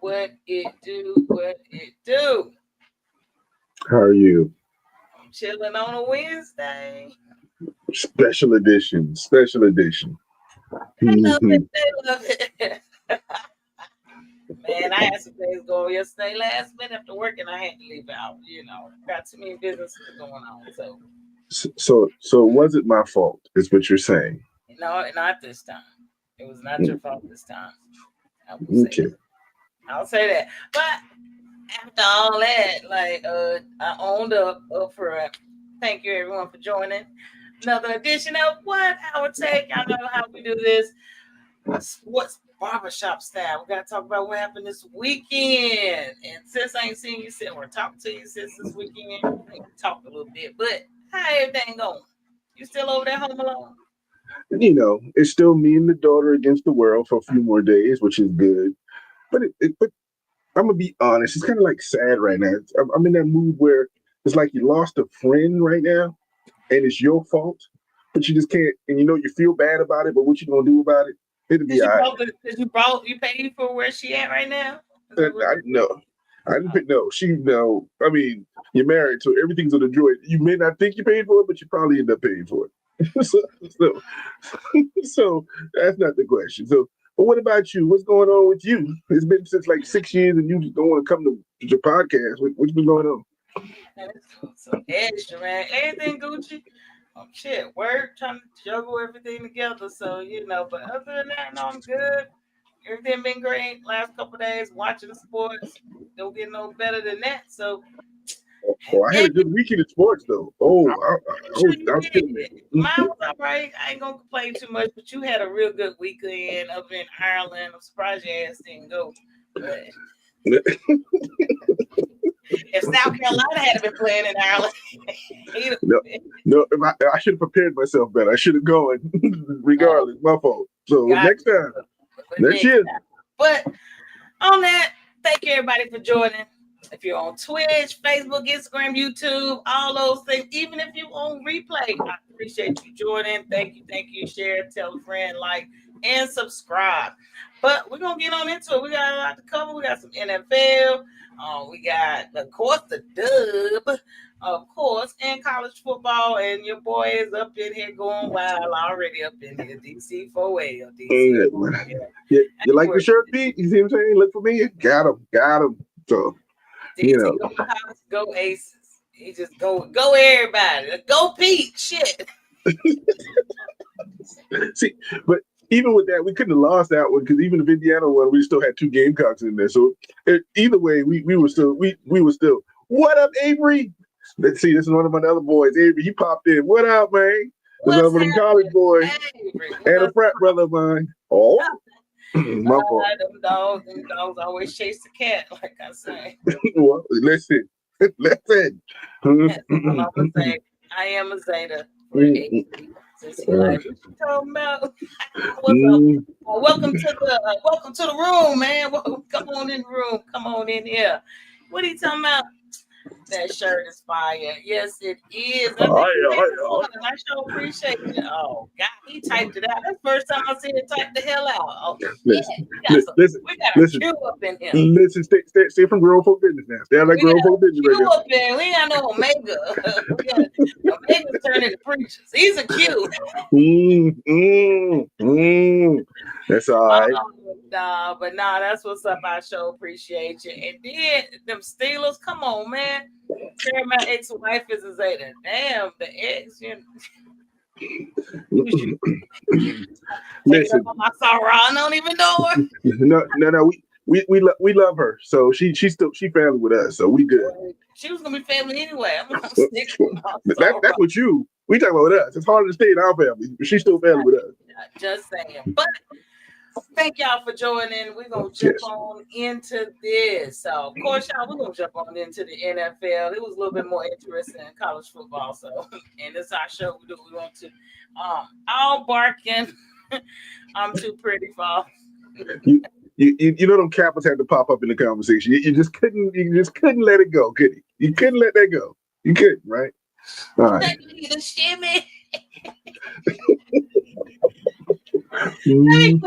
What it do? What it do? How are you? I'm chilling on a Wednesday. Special edition. Special edition. They love it. Mhm. They love it. Man, I had some things going yesterday. Last minute after work, and I had to leave out. Got too many businesses going on. So So was it my fault? Is what you're saying? no, not this time. It was not your fault this time. I will say Okay. that. I'll say that. But after all that, I owned up for it. Thank you everyone for joining another edition of What Our Take. I know how we do this. Sports barbershop style. We gotta talk about what happened this weekend. And since I ain't seen you since or talked to you since this weekend, I think we talked a little bit. But how everything going? You still over there home alone? It's still me and the daughter against the world for a few more days, which is good. But I'm gonna be honest. It's kind of like sad right now. I'm in that mood where it's like you lost a friend right now, and it's your fault, but you just can't. And you feel bad about it, but what you gonna do about it? It'll be Did all you right. brought the, did you brought you paid for where she at right now? Is that what I no. I didn't know. She no. I mean, you're married, so everything's on the joint. You may not think you paid for it, but you probably end up paying for it. so, so that's not the question. So, but what about you? What's going on with you? It's been since like 6 years, and you just don't want to come to your podcast. What's been going on? man, it's so extra, man. Everything Gucci. Shit, work, trying to juggle everything together. So, but other than that, no, I'm good. Everything been great. Last couple of days watching the sports. Don't get no better than that. So, Oh, I had and a good weekend in sports though. Oh, I'm sure I you was did. killing Mine it. was all right. I ain't gonna complain too much, but you had a real good weekend up in Ireland. I'm surprised your ass didn't go. But if South Carolina had been playing in Ireland, he'd have No, been. no. If I should have prepared myself better. I should have gone, Oh, regardless. My fault. So got next time, but next next year. time. But on that, thank you everybody for joining. If you're on Twitch, Facebook, Instagram, YouTube, all those things, even if you on replay, I appreciate you joining. Thank you. Share, tell a friend, like, and subscribe. But we're gonna get on into it. We got a lot to cover. We got some NFL. We got, of course, the dub, of course, and college football. And your boy is up in here going wild already up in here. DC 4L, DC. Yeah, you like the Anywhere. shirt, Pete? You see what I'm saying? Look for me. Got him. So DC go Pirates, go Aces. He just go everybody. Go Pete. Shit. see, but even with that, we couldn't have lost that one because even if Indiana won, we still had two Gamecocks in there. So either way, we were still we were still. What up, Avery? Let's see. This is one of my other boys, Avery. He popped in. What up, man? This is What's one of them college boys Avery? and a frat brother of mine. Oh, my fault. Them dogs always chase the cat, like I say. Well, listen. That's all I'm gonna say. I am a Zeta for Avery. Since he like, what you talking about? What's up? Welcome to the room, man. Come on in the room. Come on in here. What are you talking about? That shirt is fire. Yes, it is. I think you had one. I sure appreciate it. Oh God, he typed it out. That's the first time I seen him type the hell out. Oh shit, we got a queue up in here. Listen, stay from grown folk business now. Stay out like grown folk business right now. now. Up there. We ain't got no Omega. We got Omega's turning to preachers. He's a Q. That's all right. That's what's up. I sure appreciate you. And then them Steelers, come on, man. Terry, my ex-wife is a Zeta. Damn, the ex. Listen, my sorrow. I don't even know her. No. We love her, so she family with us, so we good. She was gonna be family anyway. I'm gonna stick with my that's what you. We talking about with us. It's harder to stay in our family, but she's still family with us. Just saying, but. Thank y'all for joining. We're going to jump on into this. So, of course, y'all, we're going to jump on into the NFL. It was a little bit more interesting in college football. So, and this is our show. We do what we want to. All barking. I'm too pretty for. You know them Kappas had to pop up in the conversation. You just couldn't let it go, could you? You couldn't let that go. You couldn't, right? All right. You shimmy. Mhm.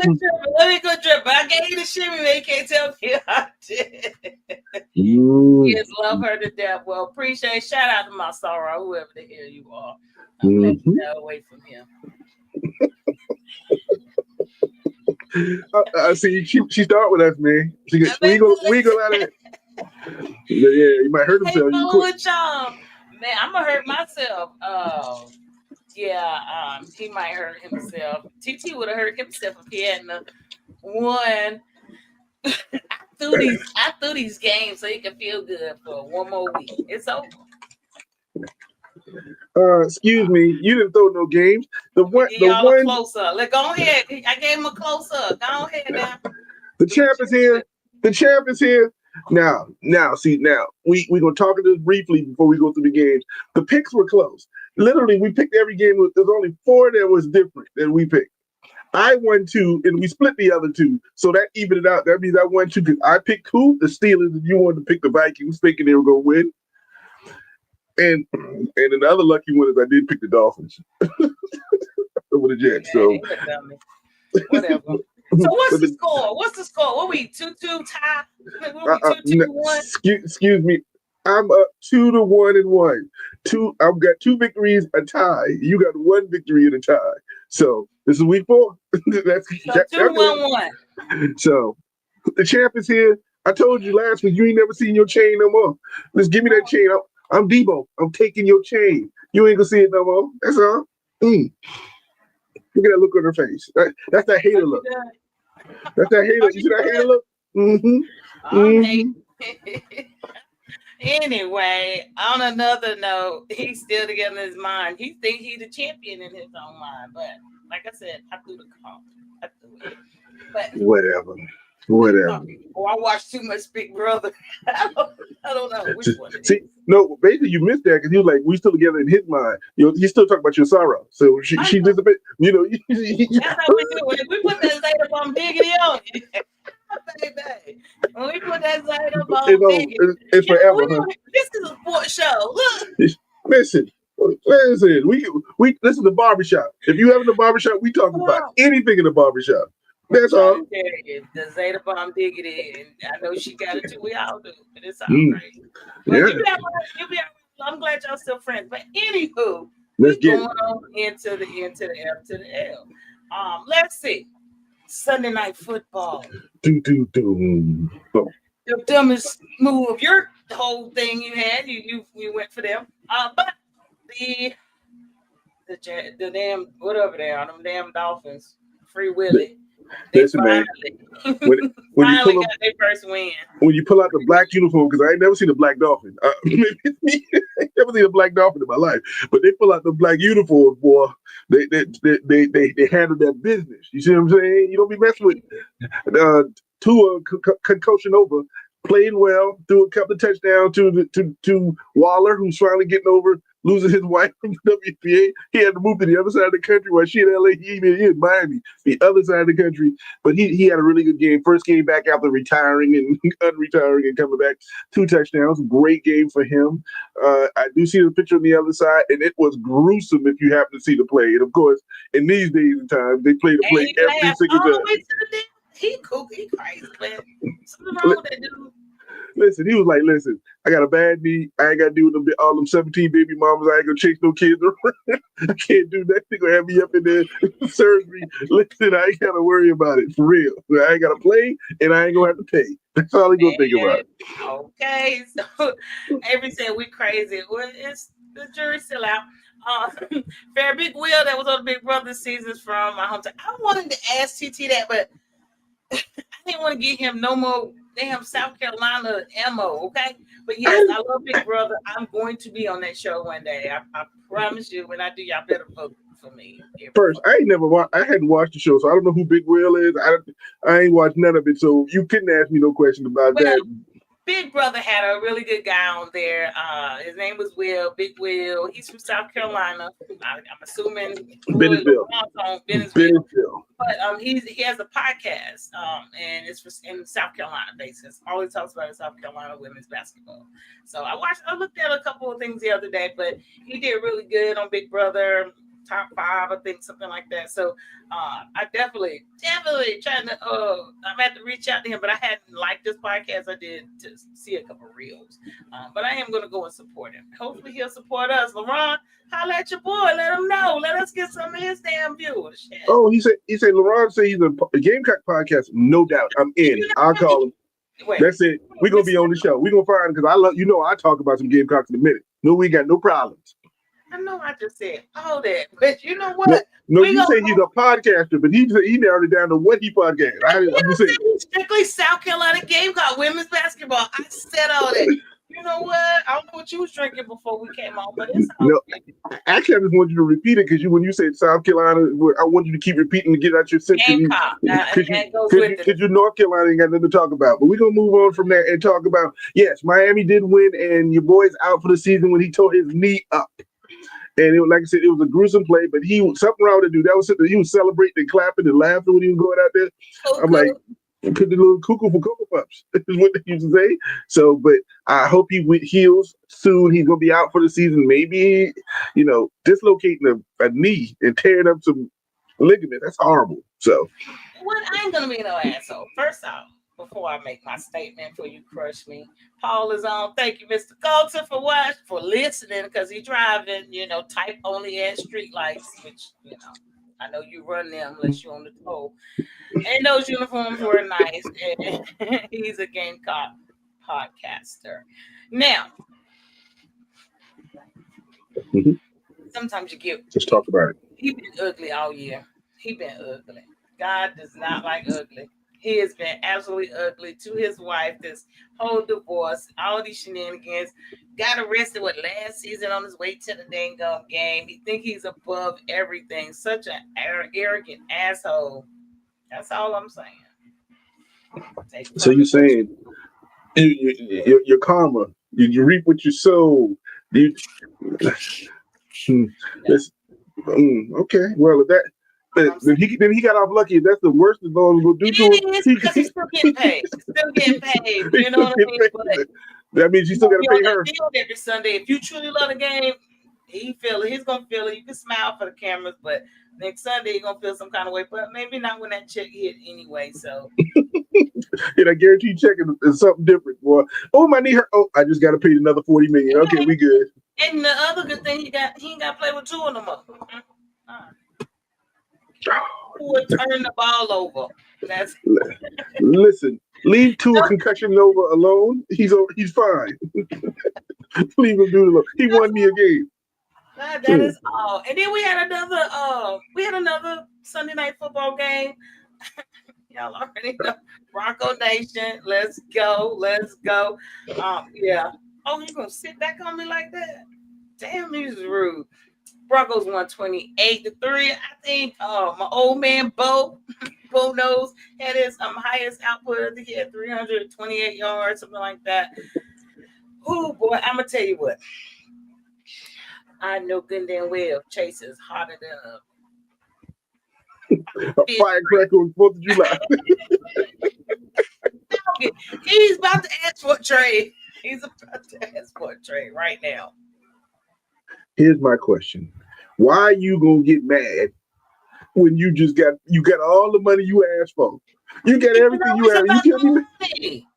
Let me go trip. I gave you the shimmy, man. You can't tell me I did. Mhm. Kids love her to death. Well, appreciate. Shout out to my sorrow, whoever the hell you are. I'm glad you Mhm. got away from him. I see. She start with us, man. She get, I mean, we go out of it. Yeah, he might hurt hey, himself. You fooling quit. with y'all. Man, I'm gonna hurt myself. Yeah, he might hurt himself. TT would have hurt himself if he hadn't won. I threw these games so he could feel good for one more week. It's over. Excuse me. You didn't throw no games. Let me give The y'all a one, close up. Let go ahead. I gave him a close up. Go ahead now. the Do what champ is you here. do. The champ is here. Now, we gonna talk this briefly before we go through the games. The picks were close. Literally, we picked every game. There's only four that was different that we picked. I won two, and we split the other two, so that evened it out. That means I won two because I picked who? The Steelers, and you wanted to pick the Vikings, thinking they were gonna win. And then the other lucky one is I did pick the Dolphins over the Jets. Man, So, he a dummy. Whatever. So what's but the score? What's the score? What we 2-2 tie? What we 2-2 no, 1? excuse me, I'm up 2-1 and one. I've got two victories, a tie. You got one victory and a tie. So this is week four. So two That's one it. one. So the champ is here. I told you last week you ain't never seen your chain no more. Just give me that chain. I'm Debo. I'm taking your chain. You ain't gonna see it no more. That's all. Mm. Look at that look on her face. That's that Are hater you look. done? That's that hater. Are You you see that hater done? look? Mm-hmm. I'm hating. Mm-hmm. Anyway, on another note, he's still together in his mind. He think he's the champion in his own mind. But like I said, I threw the call. I threw it. But Whatever. Whatever. I watched too much Big Brother. I don't know which one it See, is. no, basically you missed that because he was like, we still together in his mind. You know, he's still talking about your sorrow. So I she know. disappeared. You know, That's how we do it. We put that Zeta bomb diggity on it. Baby. When we put that Zeta bomb diggity, it's yeah, forever, huh? this is a sports show. Look. Listen, listen. We this is the barbershop. If you have in the barbershop, we talk about anything in the barbershop. I'm That's trying all. to tell you, the Zeta bomb diggity, and I know she got it too. We all do, but it's all Mm, right. But yeah, you be all right. You be all right. I'm glad y'all still friends. But anywho, let's we get going it. on into the N to the F to the L. Let's see. Sunday night football. Do. Oh, The dumbest move of your whole thing you had. You went for them. But the the damn whatever they are, them damn Dolphins, Free Willy. They listen, man. finally When when you finally pull up got their first win. when you pull out the black uniform, because I ain't never seen a black dolphin. Maybe it's me. I ain't never seen a black dolphin in my life. But they pull out the black uniforms, boy. They handle their business. You see what I'm saying? You don't be messing with uh, Tua concussion over, playing well, threw a couple of touchdowns to Waller, who's finally getting over losing his wife from the WNBA. He had to move to the other side of the country while she in LA. He in Miami, the other side of the country. But he had a really good game. First game back after retiring and unretiring and coming back. Two touchdowns. Great game for him. I do see the picture on the other side, and it was gruesome if you happen to see the play. And of course, in these days and times, they play the And play he every laughed single all the time. way to the damn. He cool. He crazy, man. Something wrong with that dude. Listen, he was like, listen, I got a bad knee. I ain't got to do with all them 17 baby mamas. I ain't going to chase no kids around. I can't do that. They going to have me up in there surgery. Listen, I ain't got to worry about it for real. I ain't got to play and I ain't going to have to pay. That's all he going to think about. Man, okay, so every said we crazy. Well, it's the jury's still out. Fair Big Will that was on the Big Brother seasons from my hometown. I wanted to ask TT that, but I didn't want to give him no more damn South Carolina ammo, okay? But yes, I love Big Brother. I'm going to be on that show one day. I promise you. When I do, y'all better vote for me. First, I ain't never watched. I hadn't watched the show, so I don't know who Big Will is. I ain't watched none of it, so you couldn't ask me no question about Well, that. Big Brother had a really good guy on there. His name was Will, Big Will. He's from South Carolina. I'm assuming Bennisville, Venezuela. Bennisville. But he has a podcast, and it's in South Carolina basis. All he talks about is South Carolina women's basketball. So I looked at a couple of things the other day, but he did really good on Big Brother. top 5, I think, something like that. So I definitely trying to. I'm at to reach out to him, but I hadn't liked this podcast. I did to see a couple reels, but I am going to go and support him. Hopefully, he'll support us. LeBron, holla at your boy. Let him know. Let us get some of his damn viewers. Shit. Oh, he said LeBron said he's a Gamecock podcast. No doubt, I'm in. I'll call him. Wait, that's it. We're gonna be on the show. We're gonna find because I love I talk about some Gamecocks in a minute. No, we got no problems. I know I just said all that, but you know what? No, you say he's a podcaster, but he narrowed it down to what he podcasts. I'm just saying he's strictly South Carolina Gamecock women's basketball. I said all that. You know what? I don't know what you was drinking before we came on, but it's actually, I just want you to repeat it because when you said South Carolina, I want you to keep repeating to get out your sense. Because you North Carolina ain't got nothing to talk about. But we're going to move on from there and talk about, yes, Miami did win, and your boy's out for the season when he tore his knee up. And like I said, it was a gruesome play, but something wrong to do. That was something he was celebrating and clapping and laughing when he was going out there. I'm like, put the little cuckoo for Cocoa Puffs is what they used to say. So, but I hope he heals soon. He's gonna be out for the season. Maybe dislocating a knee and tearing up some ligament. That's horrible. So, I ain't gonna be no asshole. First off, before I make my statement, before you crush me, Paul is on. Thank you, Mr. Coulter, for listening because he's driving. Type only at street lights, which I know you run them unless you're on the toll. And those uniforms were nice. And he's a Gamecock podcaster. Now, sometimes you get. Let's talk about it. He's been ugly all year. He been ugly. God does not like ugly. He has been absolutely ugly to his wife. This whole divorce, all these shenanigans. Got arrested last season on his way to the dang game. He think he's above everything. Such an arrogant asshole. That's all I'm saying. So you're saying your karma, you reap what you sow. Okay. Well, then he got off lucky. That's the worst the Lord will do to him. Because he's still getting paid. You know what I mean? But that means you still got to pay her. Every Sunday, if you truly love the game, he feel it. He's gonna feel it. You can smile for the cameras, but next Sunday you're gonna feel some kind of way. But maybe not when that check hit anyway. So, I guarantee check is something different. Boy, my knee hurt. Oh, I just got to pay another $40 million. Okay, we good. And the other good thing he ain't got to play with two of them up. Who would turn the ball over? Listen, leave Tua Concussion Nova alone. He's fine. Leave him do it. He won me a game. That is all. And then we had another Sunday night football game. Y'all already know. Bronco Nation. Let's go. Yeah. Oh, you gonna sit back on me like that? Damn, he's rude. Broncos won 28-3. I think my old man Bo knows had his highest output. I think he had 328 yards, something like that. Oh boy, I'm gonna tell you what. I know good and damn well Chase is hotter than a firecracker on 4th of July. He's about to ask for a trade. He's about to ask for a trade right now. Here's my question. Why are you gonna get mad when you got all the money you asked for? You got everything you asked. You can't be.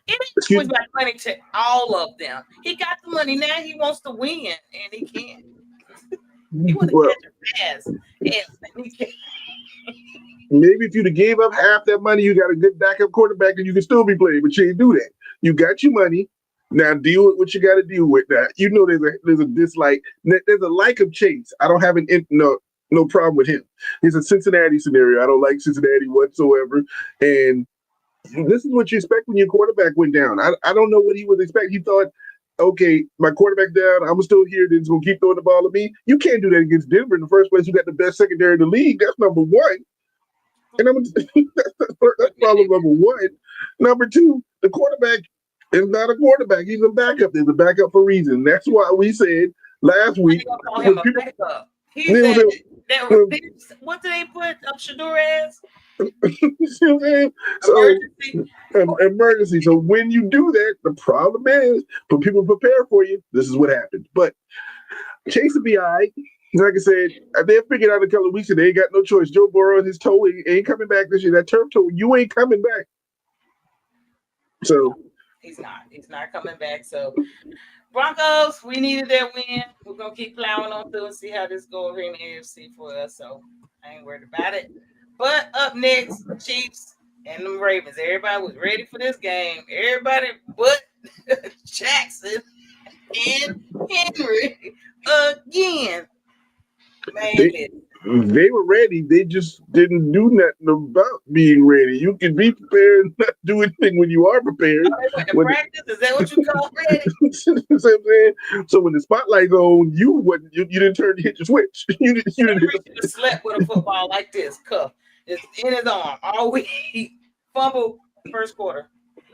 It was about money to all of them. He got the money. Now he wants to win, and he can't. He want to catch a pass. Yes, he can't. Maybe if you'd have gave up half that money, you got a good backup quarterback, and you can still be playing. But you ain't do that. You got your money. Now deal with what you got to deal with. Now there's a dislike. There's a like of Chase. I don't have no problem with him. It's a Cincinnati scenario. I don't like Cincinnati whatsoever. And this is what you expect when your quarterback went down. I don't know what he was expecting. He thought, okay, my quarterback's down. I'm still here. Then he's gonna keep throwing the ball at me. You can't do that against Denver in the first place. You got the best secondary in the league. That's number one. And that's problem number one. Number two, the quarterback is not a quarterback. He's a backup. There's a backup for a reason. That's why we said last week. What did they put up Shador as? Emergency. So when you do that, the problem is when people prepare for you, this is what happens. But Chase will be all right. Like I said, they figured out a couple of weeks and they ain't got no choice. Joe Burrow and his toe ain't coming back this year. That turf toe, you ain't coming back. So He's not. He's not coming back. So Broncos, we needed that win. We're gonna keep plowing on through and see how this goes over in the AFC for us. So I ain't worried about it. But up next, Chiefs and the Ravens. Everybody was ready for this game. Everybody but Jackson and Henry again. Man, they they were ready. They just didn't do nothing about being ready. You can be prepared and not do anything when you are prepared. they went to When practice. Is that what you call ready? you know what I'm saying? So when the spotlight's on, you didn't turn to hit your switch. You didn't hit Henry should have slept with a football like this, cuff. It's in his arm all week. Fumble first quarter.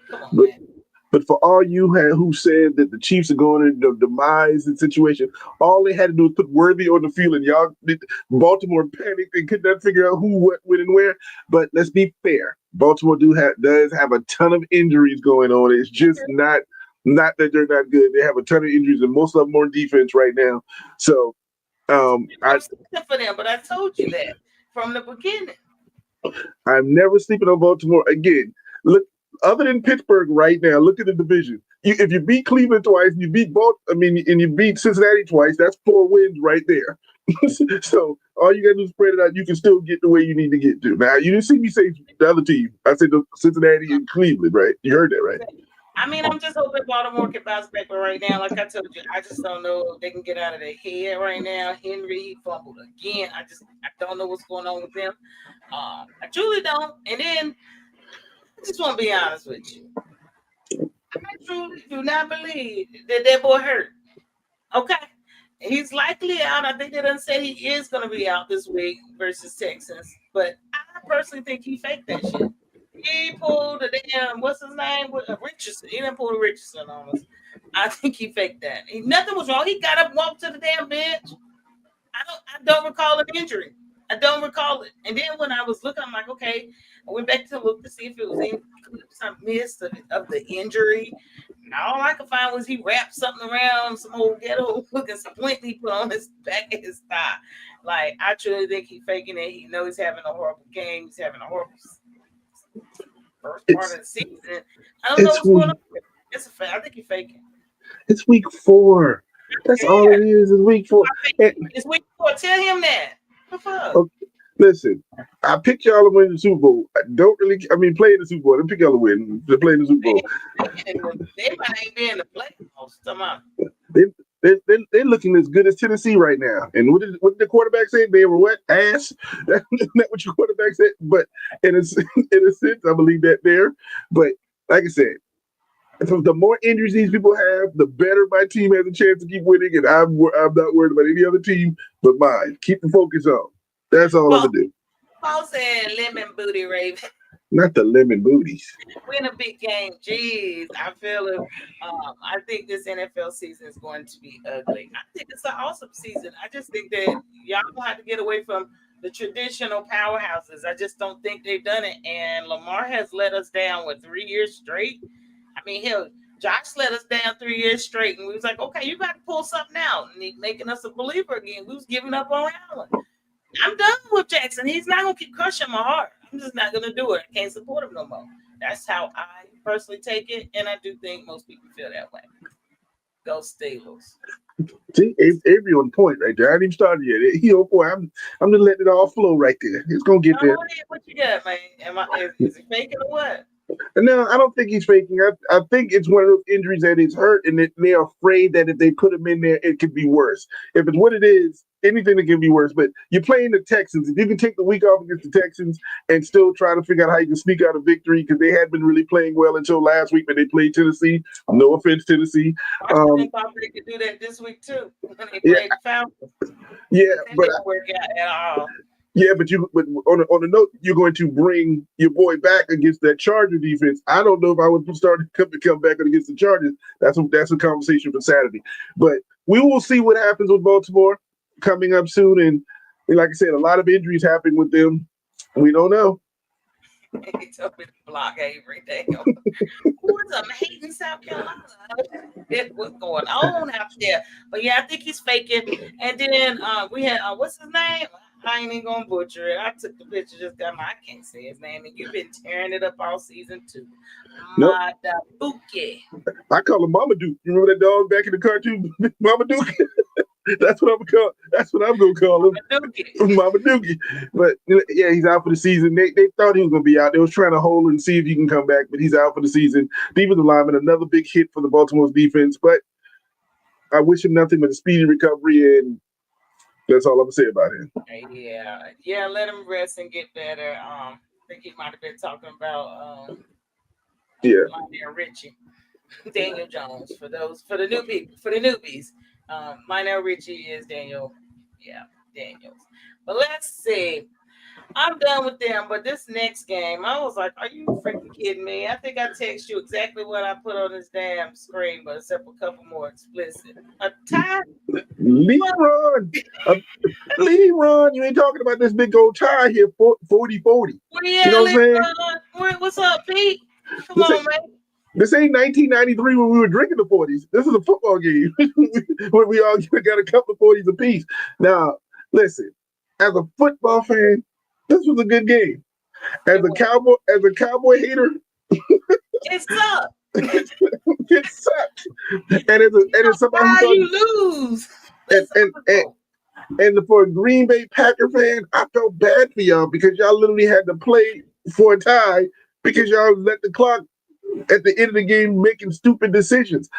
Come on, but man. But for all you had who said that the Chiefs are going into the demise and situation, all they had to do was put Worthy on the field, and Baltimore panicked and could not figure out who, what, when, and where. But let's be fair, Baltimore does have a ton of injuries going on. It's just not that they're not good. They have a ton of injuries, and most of them are on defense right now. So I'm for them, but I told you that from the beginning. I'm never sleeping on Baltimore again. Look, other than Pittsburgh right now, look at the division. If you beat Cleveland twice, and you beat Cincinnati twice, that's 4 wins right there. So all you gotta do is spread it out. You can still get the way you need to get to. Now you didn't see me say the other team. I said the Cincinnati and Cleveland, right? You heard that, right? I mean, I'm just hoping Baltimore can bounce back, but right now, like I told you, I just don't know if they can get out of their head right now. Henry, he fumbled again. I don't know what's going on with them. I truly don't. And then I just want to be honest with you. I truly do not believe that boy hurt. Okay. He's likely out. I think they done said he is going to be out this week versus Texans. But I personally think he faked that shit. He pulled the damn, what's his name? Richardson. He didn't pull the Richardson on us. I think he faked that. Nothing was wrong. He got up, walked to the damn bench. I don't recall an injury. I don't recall it. And then when I was looking, I'm like, okay. I went back to look to see if it was any clips I missed of the injury. And all I could find was he wrapped something around some old ghetto looking splint he put on his back of his thigh. Like, I truly think he's faking it. He knows he's having a horrible game. He's having a horrible first part of the season. I don't know what's going on. It's a fact. I think he's faking. It's week 4. That's all it is week 4. It's week 4. Tell him that. Okay, listen, I picked y'all to win the Super Bowl. Play in the Super Bowl. I pick y'all to win. To play in the Super Bowl. They might ain't be in the playoffs. Come on. They're looking as good as Tennessee right now. And what did the quarterback say? They were what? Ass? That's not what your quarterback said. But in a sense, I believe that there. But like I said, the more injuries these people have, the better my team has a chance to keep winning. And I'm not worried about any other team but mine. Keep the focus on. That's all I'm going to do. Paul said lemon booty Raven. Not the lemon booties. Win a big game. Jeez, I feel it. I think this NFL season is going to be ugly. I think it's an awesome season. I just think that y'all gonna have to get away from the traditional powerhouses. I just don't think they've done it. And Lamar has let us down with 3 years straight. I mean, hell, Josh let us down 3 years straight, and we was like, okay, you got to pull something out, and he's making us a believer again. We was giving up on Allen. I'm done with Jackson. He's not gonna keep crushing my heart. I'm just not gonna do it. I can't support him no more. That's how I personally take it, and I do think most people feel that way. Go Steelers. See, Avery on point right there. I ain't even started yet. He on point. I'm just letting it all flow right there. It's gonna get there. What you got, man? Is he faking or what? No, I don't think he's faking. I think it's one of those injuries that is hurt, and they're afraid that if they put him in there, it could be worse. If it's what it is, anything that can be worse. But you're playing the Texans. If you can take the week off against the Texans and still try to figure out how you can sneak out a victory, because they had been really playing well until last week when they played Tennessee. No offense, Tennessee. I think they could do that this week too when they played the Falcons. Yeah, but didn't work out at all. Yeah, but on a note, you're going to bring your boy back against that Charger defense. I don't know if I would start to come back against the Chargers. That's a conversation for Saturday. But we will see what happens with Baltimore coming up soon. And like I said, a lot of injuries happen with them. We don't know. He told me to block Avery. Damn. Who is I'm hating South Carolina? what's going on out there. But yeah, I think he's faking. And then we had what's his name? I ain't even gonna butcher it. I took the picture, just got my I can't say his name, and you've been tearing it up all season too. Nope. Madabuke. I call him Mama Duke. You remember that dog back in the cartoon, Mama Duke? That's what I'm gonna call. That's what I'm gonna call him, Mama Dookie. But yeah, he's out for the season. They thought he was gonna be out. They was trying to hold and see if he can come back, but he's out for the season. Defensive lineman, another big hit for the Baltimore's defense. But I wish him nothing but a speedy recovery, and that's all I'm gonna say about him. Yeah. Let him rest and get better. I think he might have been talking about Yeah. Lionel Richie, Daniel Jones for the new people, for the newbies. Lionel Richie is Daniel. Yeah, Daniels. But let's see. I'm done with them, but this next game, I was like, "Are you freaking kidding me?" I think I text you exactly what I put on this damn screen, but except a couple more explicit. A tie. Leron, Leron, you ain't talking about this big old tie here, 40-40. You know what I'm saying? What's up, Pete? Come This on, ain't, man. this ain't 1993 when we were drinking the 40s. This is a football game where we all got a couple of 40s apiece. Now, listen, as a football fan, this was a good game. As a cowboy hater, it sucked. it sucked. And as somebody who How thought, you lose? and for a Green Bay Packer fan, I felt bad for y'all because y'all literally had to play for a tie because y'all let the clock at the end of the game making stupid decisions.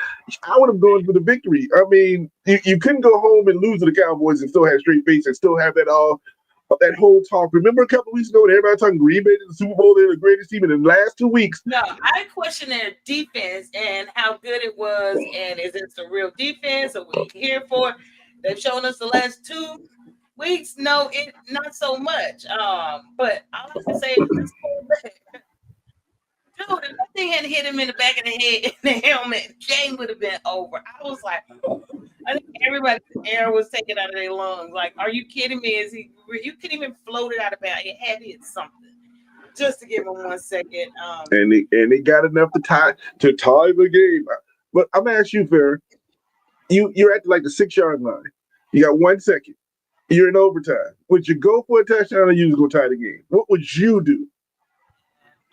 I would have gone for the victory. I mean, you couldn't go home and lose to the Cowboys and still have straight face and still have that whole talk. Remember a couple of weeks ago when everybody talking Green Bay to the Super Bowl, they're the greatest team in the last 2 weeks. No, I question their defense and how good it was, and is it the real defense or we here for it? They've shown us the last 2 weeks. No, it not so much. But all I can say is this quarterback. Dude, if that thing hadn't hit him in the back of the head in the helmet, game would have been over. I was like, I think everybody's air was taken out of their lungs. Like, are you kidding me? You couldn't even float it out of bounds. It had to hit something just to give him 1 second. And they got enough to tie the game. But I'm gonna ask you, Farrah, you're at like the 6-yard line. You got 1 second. You're in overtime. Would you go for a touchdown or you just go tie the game? What would you do?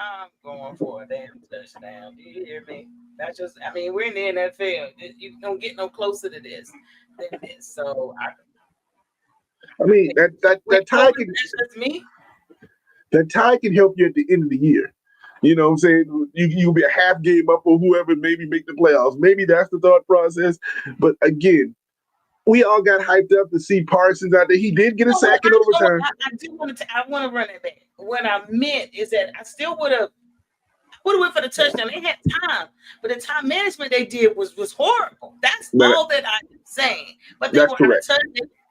I'm going for a damn touchdown. Do you hear me? That's just, I mean, we're in the NFL. You don't get no closer to this than this. So I mean, that tie can that's just me. that tie can help you at the end of the year. You know what I'm saying? You'll be a half game up or whoever, maybe make the playoffs. Maybe that's the thought process. But again, we all got hyped up to see Parsons out there. He did get a sack in overtime. I do want to. I want to run it back. What I meant is that I still would have went for the touchdown. They had time, but the time management they did was horrible. That's all that I'm saying. But they were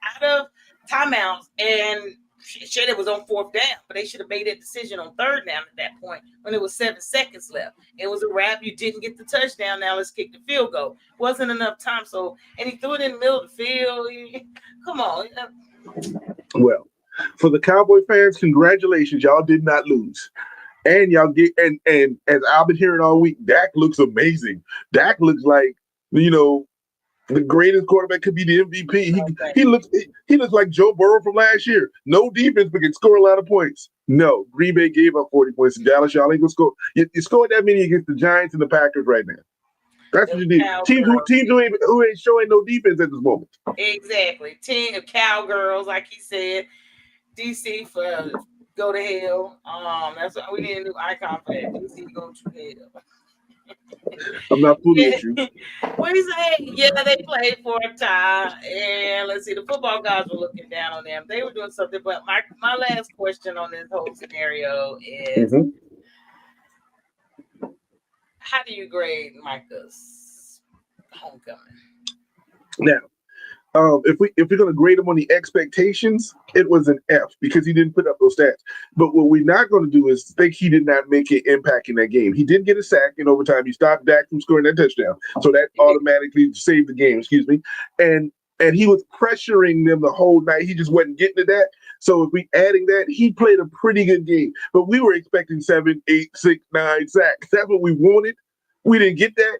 out of timeouts, and shit, it was on 4th down. But they should have made that decision on 3rd down at that point when it was 7 seconds left. It was a wrap. You didn't get the touchdown. Now let's kick the field goal. Wasn't enough time. So, and he threw it in the middle of the field. Come on. Well, for the Cowboy fans, congratulations. Y'all did not lose. And y'all get and as I've been hearing all week, Dak looks amazing. Dak looks like, the greatest quarterback could be the MVP. He looks like Joe Burrow from last year. No defense, but can score a lot of points. No, Green Bay gave up 40 points to Dallas. Y'all ain't gonna score. You scored that many against the Giants and the Packers right now. That's what you need. Teams who ain't showing no defense at this moment. Exactly. Team of cowgirls, like he said. DC for go to hell. That's what we need a new icon for that. DC go to hell. I'm not fooling with you. What do you say? Yeah, they played for a tie. And let's see, the football guys were looking down on them. They were doing something. But my last question on this whole scenario is how do you grade Micah's homecoming? Now, if we're gonna grade him on the expectations, it was an F because he didn't put up those stats. But what we're not going to do is think he did not make an impact in that game. He did get a sack in overtime. He stopped Dak from scoring that touchdown, so that automatically saved the game. Excuse me, and he was pressuring them the whole night. He just wasn't getting to that. So if we adding that, he played a pretty good game. But we were expecting 7, 8, 6, 9 sacks. That's what we wanted. We didn't get that.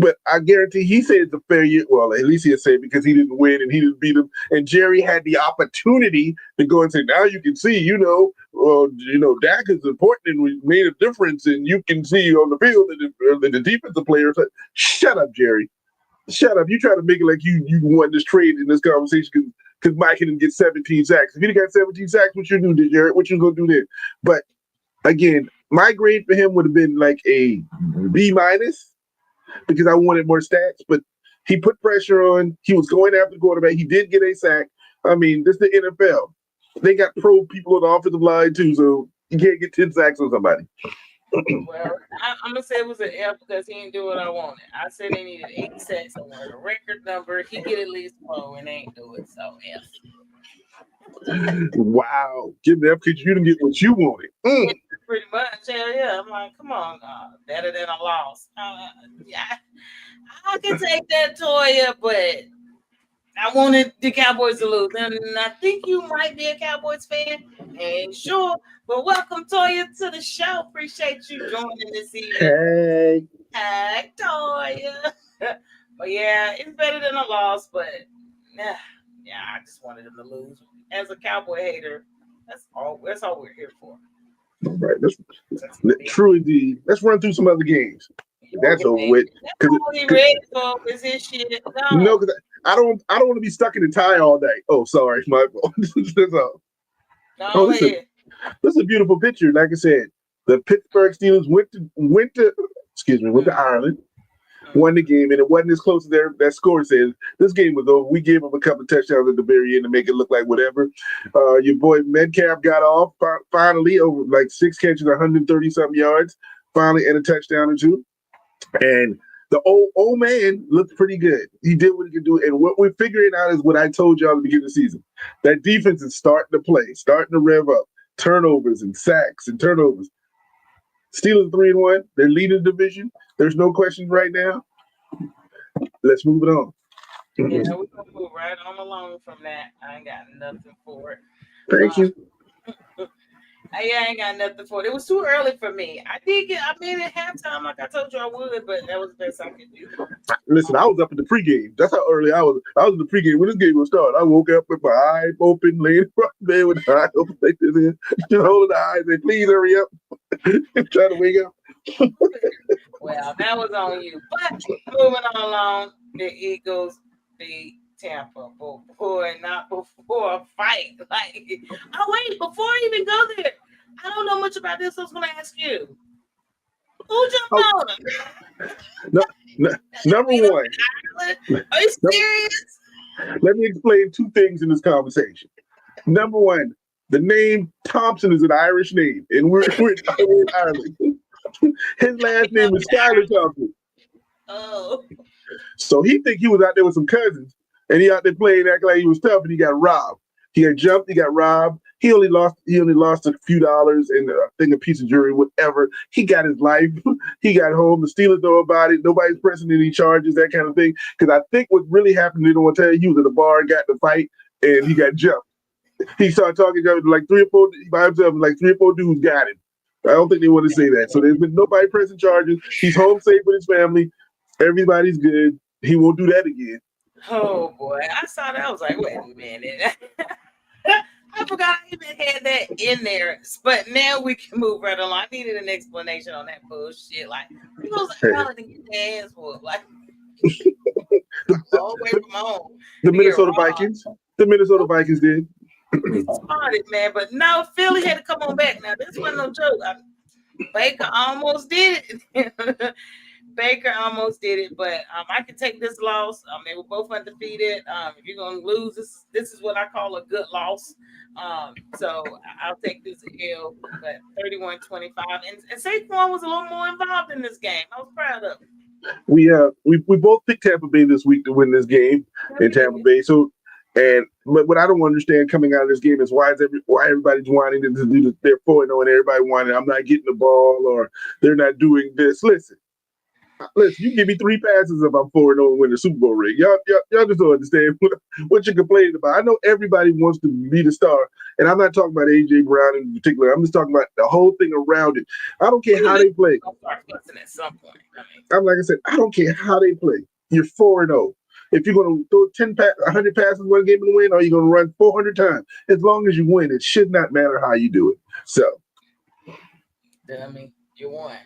But I guarantee he said it's a fair year. Well, at least he'll say it because he didn't win and he didn't beat him. And Jerry had the opportunity to go and say, now you can see, Dak is important and we made a difference. And you can see on the field that the defensive players. Shut up, Jerry. Shut up. You try to make it like you won this trade in this conversation because Mike didn't get 17 sacks. If he got 17 sacks, what you do, Jerry? What you going to do then? But again, my grade for him would have been like a B minus because I wanted more stats, but he put pressure on. He was going after the quarterback. He did get a sack. I mean, this is the NFL. They got pro people on the offensive line too, so you can't get 10 sacks on somebody. Well, I'm gonna say it was an F because he didn't do what I wanted. I said they needed 8 sacks. I wanted a record number. He get at least 4 and they ain't do it. So F. Wow, give me F because you didn't get what you wanted. Pretty much, hell yeah. I'm like, come on, better than a loss. Yeah, I can take that, Toya, but I wanted the Cowboys to lose. And I think you might be a Cowboys fan. Ain't sure. But welcome, Toya, to the show. Appreciate you joining this evening. Hey, Toya. But yeah, it's better than a loss, but yeah, I just wanted them to lose. As a Cowboy hater, that's all we're here for. All right, true indeed. Let's run through some other games. That's over with. That's all he ready for is his shit. No, because I don't want to be stuck in the tie all day. Oh, sorry, my fault. This is a beautiful picture. Like I said, the Pittsburgh Steelers went to Ireland, won the game, and it wasn't as close as that score says. This game was over. We gave them a couple of touchdowns at the very end to make it look like whatever. Your boy Metcalf got off finally over like 6 catches, 130-something yards, finally, and a touchdown or two. And the old man looked pretty good. He did what he could do. And what we're figuring out is what I told y'all at the beginning of the season. That defense is starting to play, starting to rev up. Turnovers and sacks and turnovers. Steelers 3-1. They're leading the division. There's no questions right now. Let's move it on. Yeah, we're going to move right on along from that. I ain't got nothing for it. Thank you. I ain't got nothing for it. It was too early for me. I made it halftime like I told you I would, but that was the best I could do. Listen, I was up in the pregame. That's how early I was. I was in the pregame when this game was started. I woke up with my eye open, laying right there with the eye open like this, just holding the eyes and please hurry up. Trying to wake up. Well, that was on you. But moving on along, the Eagles beat Tampa, boy, not before a fight. Like, oh wait, before I even go there, I don't know much about this. I was going to ask you, who jumped on him? Number one. Are you serious? Let me explain 2 things in this conversation. Number one, the name Thompson is an Irish name, and we're in Ireland. His last name is Skylar Thompson. Oh. So he think he was out there with some cousins, and he out there playing, acting like he was tough, and he got robbed. He had jumped, he got robbed. He only lost a few dollars and I think a piece of jewelry, whatever. He got his life. He got home. The Steelers know about it. Nobody's pressing any charges, that kind of thing. Because I think what really happened, they don't want to tell you, he was at the bar, got in a fight, and he got jumped. He started talking to like 3 or 4 by himself, like 3 or 4 dudes got him. I don't think they want to say that. So there's been nobody pressing charges. He's home safe with his family. Everybody's good. He won't do that again. Oh boy, I saw that. I was like, wait a minute. I forgot I even had that in there. But now we can move right along. I needed an explanation on that bullshit. Like, who goes out and get their ass whooped? Like, all the way from home. The Minnesota Vikings. The Minnesota Vikings did. We started, man, but no, Philly had to come on back. Now, this wasn't no joke. Baker almost did it. Baker almost did it, but I can take this loss. They were both undefeated. If you're going to lose, this is what I call a good loss. So I'll take this L, but 31-25. And Saquon was a little more involved in this game. I was proud of him. We both picked Tampa Bay this week to win this game in Tampa Bay. So, but what I don't understand coming out of this game is why everybody's wanting to do this. They're 4-0 and everybody wanting. I'm not getting the ball or they're not doing this. Listen, you give me 3 passes if I'm 4-0 and win the Super Bowl ring. Y'all just don't understand what you're complaining about. I know everybody wants to be the star. And I'm not talking about AJ Brown in particular. I'm just talking about the whole thing around it. I don't care We how knew they play. gonna start fussing at some point. I mean, I'm like I said, I don't care how they play. You're 4-0. If you're going to throw 100 passes one game and win, or you're going to run 400 times, as long as you win, it should not matter how you do it. So, dummy, you won.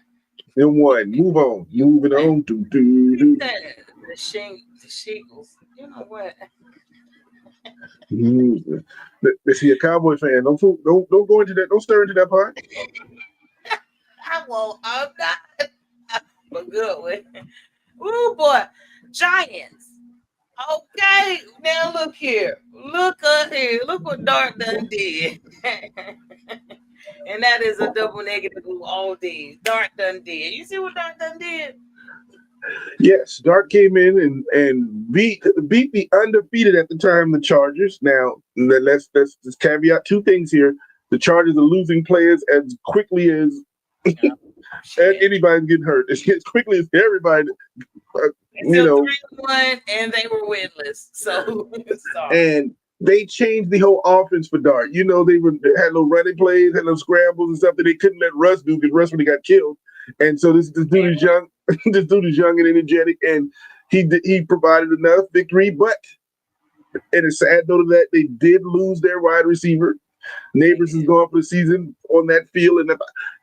then one, move on, You moving won. on. Do. The shingles. You know what? Mm. Let's see a Cowboy fan. Don't go into that. Don't stir into that part. I won't. I'm not. But good one. Ooh boy, Giants. Okay, now look here. Look up here. Look what Dart done did. And that is a double negative all day. Dart done did. You see what Dart done did? Yes, Dart came in and beat the undefeated at the time the Chargers. Now let's just caveat two things here. The Chargers are losing players as quickly as Oh, shit. anybody's getting hurt. As quickly as everybody, It's still 3-1 and they were winless. So sorry. and they changed the whole offense for Dart. They had no running plays, had no scrambles and stuff that they couldn't let Russ do because Russ would have got killed. And so this dude is young, this dude is young and energetic, and he provided enough victory. But in a sad note of that, they did lose their wide receiver. Neighbors is gone for the season on that field,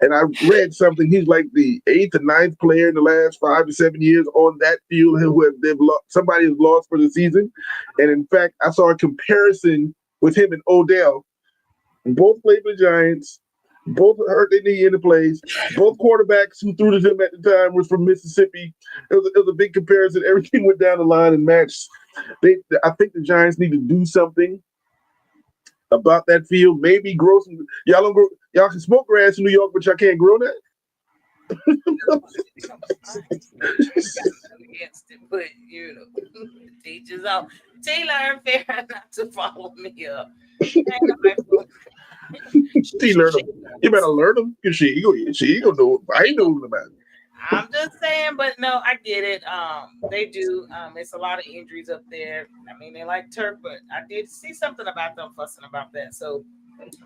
and I read something. He's like the 8th or 9th player in the last 5 to 7 years on that field somebody has lost for the season. And in fact, I saw a comparison with him and Odell. Both played for the Giants. Both hurt their knee in the plays. Both quarterbacks who threw to them at the time were from Mississippi. It was a big comparison. Everything went down the line and matched. I think the Giants need to do something about that field. Maybe grow some. Y'all can smoke grass in New York, but y'all can't grow that. Against it, but teachers out. Taylor fair not to follow me up. She learn them. You better learn them because she gonna know. I ain't know about it. I'm just saying, but no, I get it. They do. It's a lot of injuries up there. I mean, they like turf, but I did see something about them fussing about that. So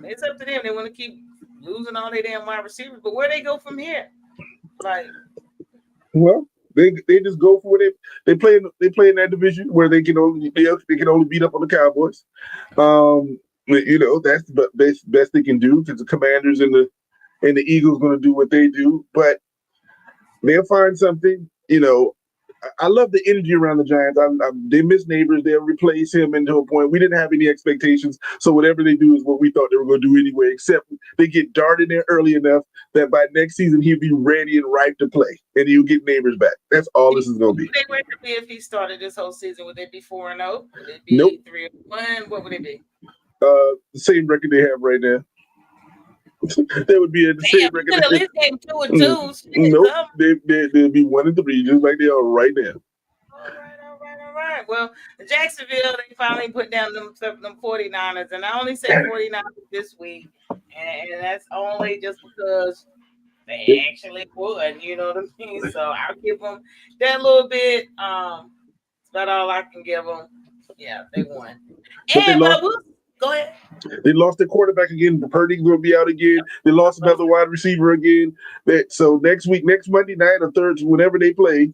it's up to them. They want to keep losing all their damn wide receivers, but where they go from here? Like, well, they just go for it. They play in that division where they can only beat up on the Cowboys. That's the best they can do because the Commanders and the Eagles going to do what they do, but they'll find something. I love the energy around the Giants. They miss Neighbors. They'll replace him into a point. We didn't have any expectations, so whatever they do is what we thought they were going to do anyway. Except they get Dart in there early enough that by next season he'll be ready and ripe to play, and he'll get Neighbors back. That's all this is going to be. They would be if he started this whole season. Would they be 4-0? Would it be Nope. 3-1? What would it be? The same record they have right now. They would be at the same record. At least game 2-2. Nope, they'll be 1-3, just like they are right now. All right. Well, Jacksonville, they finally put down them 49ers, and I only say 49ers this week, and that's only just because they actually won. You know what I mean? So I'll give them that little bit. It's about all I can give them. Yeah, they won. Go ahead. They lost their quarterback again. Purdy's going to be out again. They lost another wide receiver again. So next week, next Monday night or Thursday, whenever they play,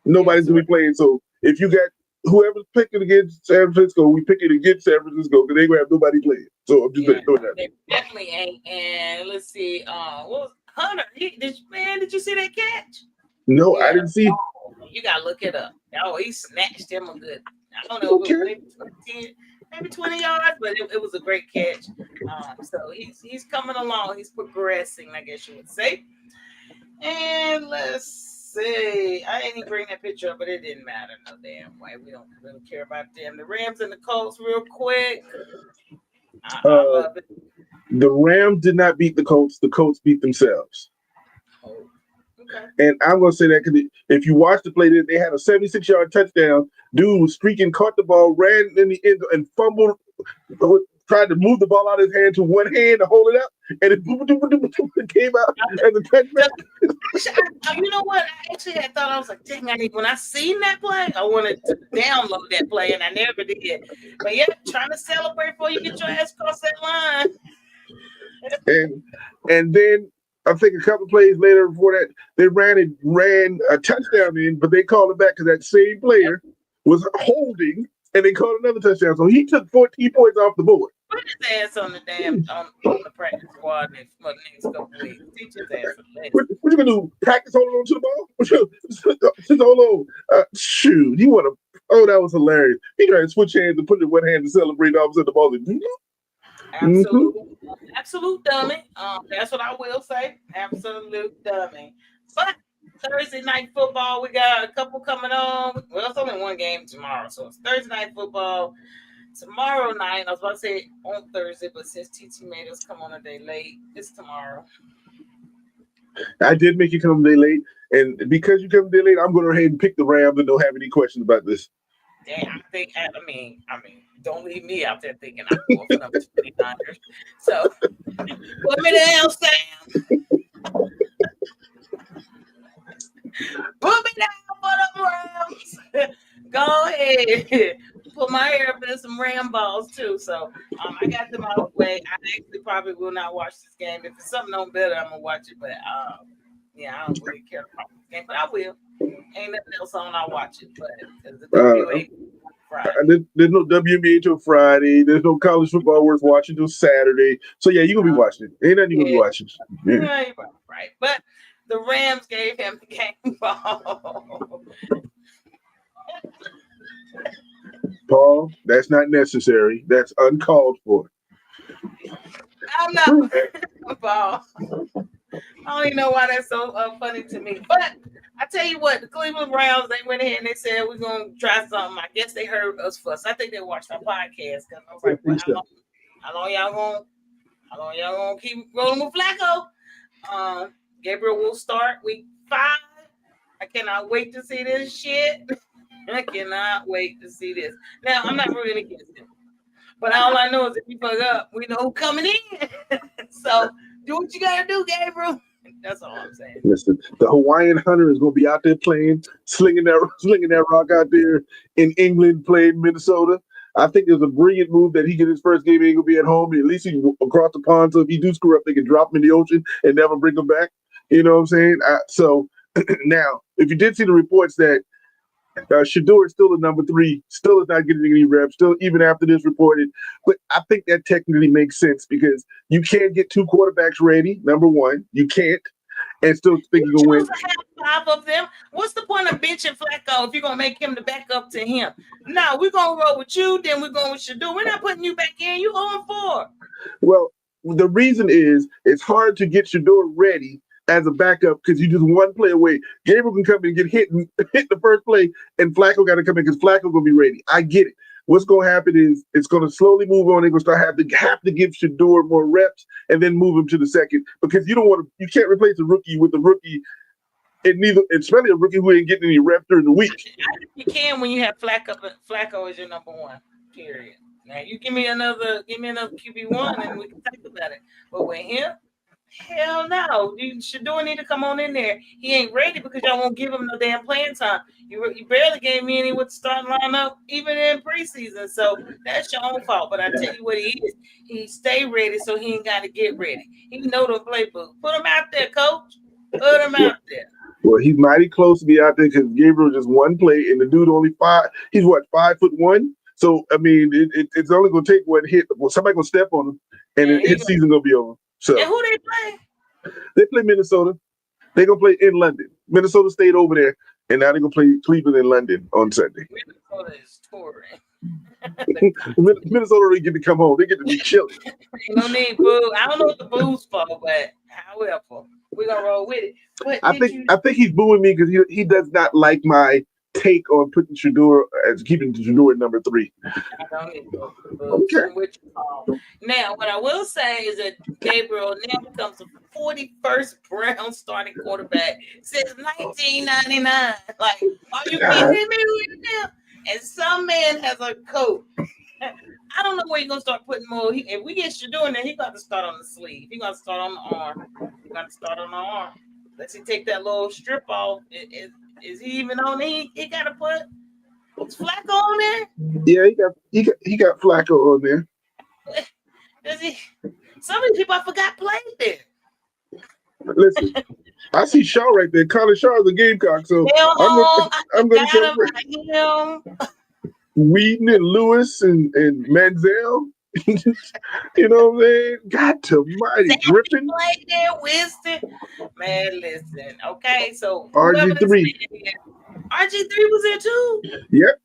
nobody's going to be playing. So if you got whoever's picking against San Francisco, we pick it against San Francisco because they're going to have nobody playing. So I'm just doing that. They definitely ain't. And let's see. What was Hunter? Did you see that catch? No, I didn't see. You got to look it up. Oh, he snatched him a good. I don't know. Okay. Maybe 20 yards, but it was a great catch. So he's coming along. He's progressing, I guess you would say. And let's see. I didn't even bring that picture up, but it didn't matter no damn way. We don't really care about them. The Rams and the Colts, real quick. I love it. The Rams did not beat the Colts. The Colts beat themselves. Oh. Okay. And I'm going to say that because if you watch the play, they had a 76-yard touchdown. Dude was streaking, caught the ball, ran in the end, and fumbled tried to move the ball out of his hand to one hand to hold it up, and it came out as a touchback. You know what? I actually had thought, I was like, dang, when I seen that play, I wanted to download that play, and I never did. But yeah, trying to celebrate before you get your ass across that line. And then I think a couple plays later before that, they ran a touchdown in, but they called it back because that same player was holding, and they called another touchdown. So he took 14 points off the board. Put his ass on the damn on the practice squad for the next couple weeks. Teach his ass for the What you gonna do? Practice holding on to the ball? Just hold on. Shoot, you want to? Oh, that was hilarious. He tried to switch hands and put it in one hand to celebrate. All of a sudden, the ball. Absolute dummy. That's what I will say. Absolute dummy. But Thursday night football, we got a couple coming on. Well, it's only one game tomorrow, so it's Thursday night football. Tomorrow night, I was about to say on Thursday, but since TT made us come on a day late, it's tomorrow. I did make you come a day late, and because you come a day late, I'm going to go ahead and pick the Rams and don't have any questions about this. Yeah, I mean, don't leave me out there thinking I'm going for number 29ers. So, put me down, Sam. Put me down for the Rams. Go ahead. Put my hair up in some Ram balls too. So I got them out of the way. I actually probably will not watch this game. If it's something on better, I'm gonna watch it. But yeah, I don't really care about this game. But I will. Ain't nothing else on, I'll watch it. But the WNBA Friday. There's no WNBA till Friday. There's no college football worth watching till Saturday. So yeah, you're gonna be watching it. Ain't nothing you're gonna be watching. Yeah. Right. But the Rams gave him the game ball. Paul, that's not necessary. That's uncalled for. I'm not, Paul. I don't even know why that's so funny to me. But I tell you what, the Cleveland Browns, they went ahead and they said, we're going to try something. I guess they heard us fuss. I think they watched our podcast. Because I was like, well, how long y'all going to keep rolling with Flacco? Gabriel will start week 5. I cannot wait to see this shit. I cannot wait to see this. Now, I'm not rooting against him. But all I know is if you fuck up, we know who's coming in. So do what you got to do, Gabriel. That's all I'm saying. Listen, the Hawaiian Hunter is going to be out there playing, slinging that rock out there in England, playing Minnesota. I think there's a brilliant move that he get his first game, ain't going to be at home. At least he's across the pond. So if he do screw up, they can drop him in the ocean and never bring him back. You know what I'm saying? So now, if you did see the reports that Shador is still the number 3, still is not getting any reps, still even after this reported. But I think that technically makes sense because you can't get 2 quarterbacks ready. Number 1, you can't, and still think you can win. Have 5 of them. What's the point of benching Flacco if you're gonna make him the backup to him? No, we're gonna roll with you. Then we're going with Shador. We're not putting you back in. You 0-4. Well, the reason is it's hard to get Shador ready as a backup because you just one play away. Gabriel can come in and get hit the first play, and Flacco got to come in because Flacco gonna be ready. I get it. What's gonna happen is it's gonna slowly move on. They're gonna start have to give Shador more reps and then move him to the second because you can't replace a rookie with a rookie. Especially a rookie who ain't getting any reps during the week. You can when you have Flacco as your number 1. Period. Now you give me another QB1 and we can talk about it. But with him. Hell no. Shador need to come on in there. He ain't ready because y'all won't give him no damn playing time. You barely gave me any with the starting lineup, even in preseason. So that's your own fault. But I tell you what he is. He stay ready so he ain't got to get ready. He know the playbook. Put him out there, coach. Put him out there. Well, he's mighty close to be out there because Gabriel just one play and the dude only 5. He's what, 5'1"? So, I mean, it's only going to take one hit. Well, somebody going to step on him and his season going to be over. So, and who they play? They play Minnesota. They're going to play in London. Minnesota stayed over there, and now they're going to play Cleveland in London on Sunday. Minnesota is touring. Minnesota didn't get to come home. They get to be chilling. No need boo. I don't know what the boo's for, but however, we're going to roll with it. But I think he's booing me because he does not like my take on putting Shador as keeping Shador at number 3. Okay. Now, what I will say is that Gabriel now becomes the 41st Brown starting quarterback since 1999. Like, are you kidding me right now? And some man has a coat. I don't know where he's gonna start putting more. If we get Shador in there, he got to start on the sleeve. He got to start on the arm. He got to start on the arm. Let's he take that little strip off. Is he even on? He got to put Flacco on there. Yeah, he got Flacco on there. Does he? Some of these people I forgot played there. Listen, I see Shaw right there. Colin Shaw is a Gamecock, so Hell I'm gonna home. I I'm gonna forgot celebrate about him. Whedon and Lewis and Manziel. You know what I'm saying? God almighty, Sandy Griffin, played there. Winston. Man, listen. Okay, so whoever this RG3. man is, RG3 was there too. Yep,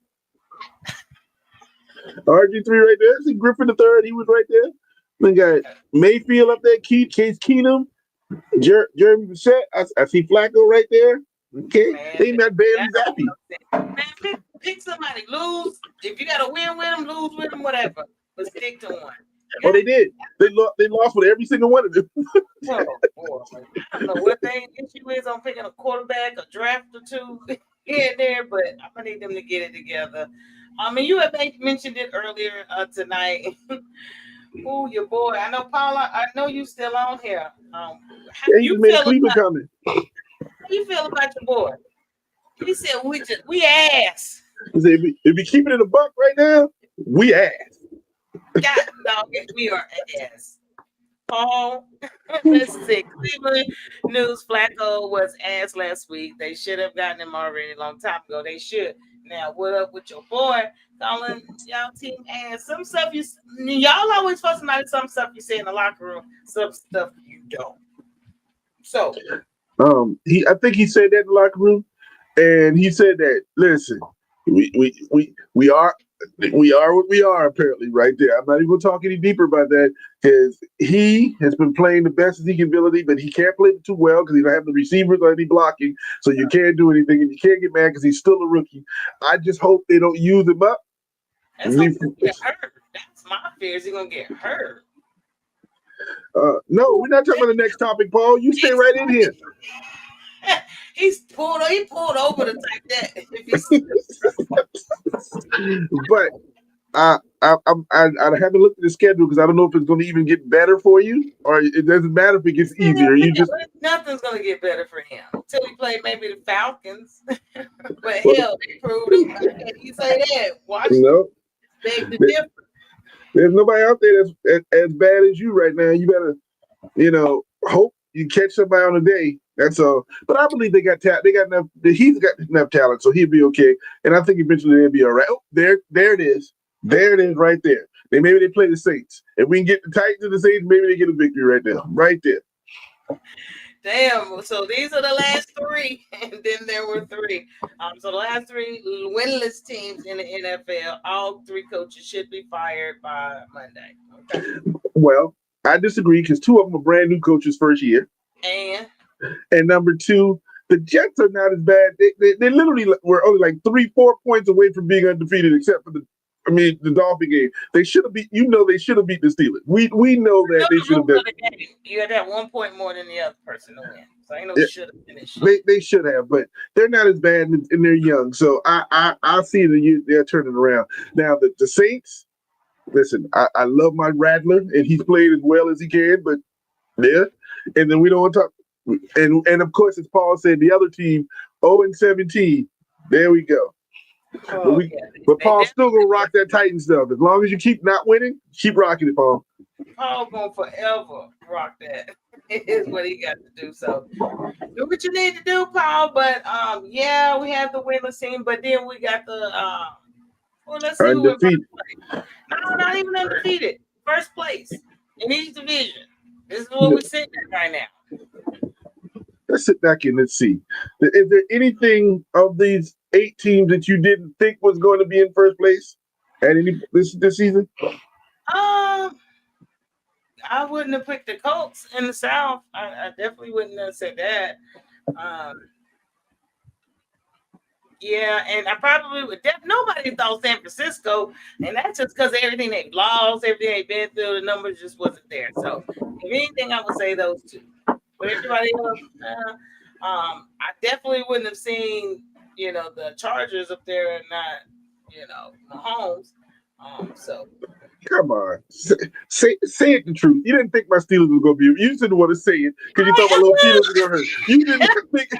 RG3 right there. See Griffin the third, he was right there. Then got Mayfield up there, Case Keenum, Jeremy Bissett. I see Flacco right there. Okay, Man, they not Bailey that don't Zappi. make no sense. Man, pick somebody. Lose. If you got to win with them, lose with them, whatever. But stick to one. Oh, God, they did. They lost with every single one of them. oh, boy. I don't know what they issue is on picking a quarterback, a draft or two here and there, but I'm going to need them to get it together. I mean, you had mentioned it earlier tonight. Ooh, your boy. I know, Paula. I know you still on here. How Yeah, he you just made a feel Cleveland about comment. how you feel about your boy? He said we ass. He said, if you keep it in a buck right now, we ass. God, dog, we are ass. Paul, let's see. Cleveland News Flacco was ass last week. They should have gotten him already a long time ago. They should. Now, what up with your boy calling y'all team ass? Some stuff y'all always fussing about some stuff you say in the locker room, some stuff you don't. So, I think he said that in the locker room, and he said that listen, we are what we are apparently right there. I'm not even gonna talk any deeper about that because he has been playing the best as he can ability, but he can't play it too well because he don't have the receivers or any blocking, so you can't do anything and you can't get mad because he's still a rookie. I just hope they don't use him up. that's how he get hurt. That's my fear. Is he gonna get hurt? No, we're not talking about the next topic, Paul. You stay right in here. He pulled over to type that. But I haven't looked at the schedule because I don't know if it's going to even get better for you, or it doesn't matter if it gets easier. You just Nothing's gonna get better for him until he play maybe the Falcons. But well, hell, they proved him. You say that? Washington no, beg the difference. there's nobody out there that's as bad as you right now. You better, hope you catch somebody on a day. That's all. But I believe they got talent. They got enough. He's got enough talent, so he'll be okay. And I think eventually they'll be all right. Oh, there it is. There it is, right there. Maybe they play the Saints. If we can get the Titans and the Saints, maybe they get a victory right there, right there. Damn. So these are the last three, and then there were three. So the last three winless teams in the NFL. All three coaches should be fired by Monday. Okay. Well, I disagree because two of them are brand new coaches first year. And number two, the Jets are not as bad. They literally were only like 3-4 points away from being undefeated, except for the Dolphin game. They should have beat. They should have beat the Steelers. We know that they should have done. You had that 1 point more than the other person to win. So I know should have finished. They should have, but they're not as bad and they're young. So I see they're turning around now. The Saints. Listen, I love my Rattler and he's played as well as he can, but yeah. And then we don't want to talk. And of course, as Paul said, the other team 0-17. There we go. But Paul's still gonna rock that Titan stuff. As long as you keep not winning, keep rocking it, Paul. Paul gonna forever rock that. It is what he got to do. So do what you need to do, Paul. But yeah, we have the winless team, but then we got the well, let's see who we're first place. No, not even undefeated. First place in each division. This is what we're sitting at right now. Let's sit back and let's see. Is there anything of these 8 teams that you didn't think was going to be in first place at any this season? I wouldn't have picked the Colts in the South. I definitely wouldn't have said that. Yeah, and I probably would. Nobody thought San Francisco, and that's just because everything they've lost, everything they've been through, the numbers just wasn't there. So, if anything, I would say those two. But everybody else, I definitely wouldn't have seen, the Chargers up there and not, Mahomes. So Come on, say it the truth. You didn't think my Steelers was gonna be. You just didn't want to say it because you thought my little feelings were gonna hurt. You didn't think you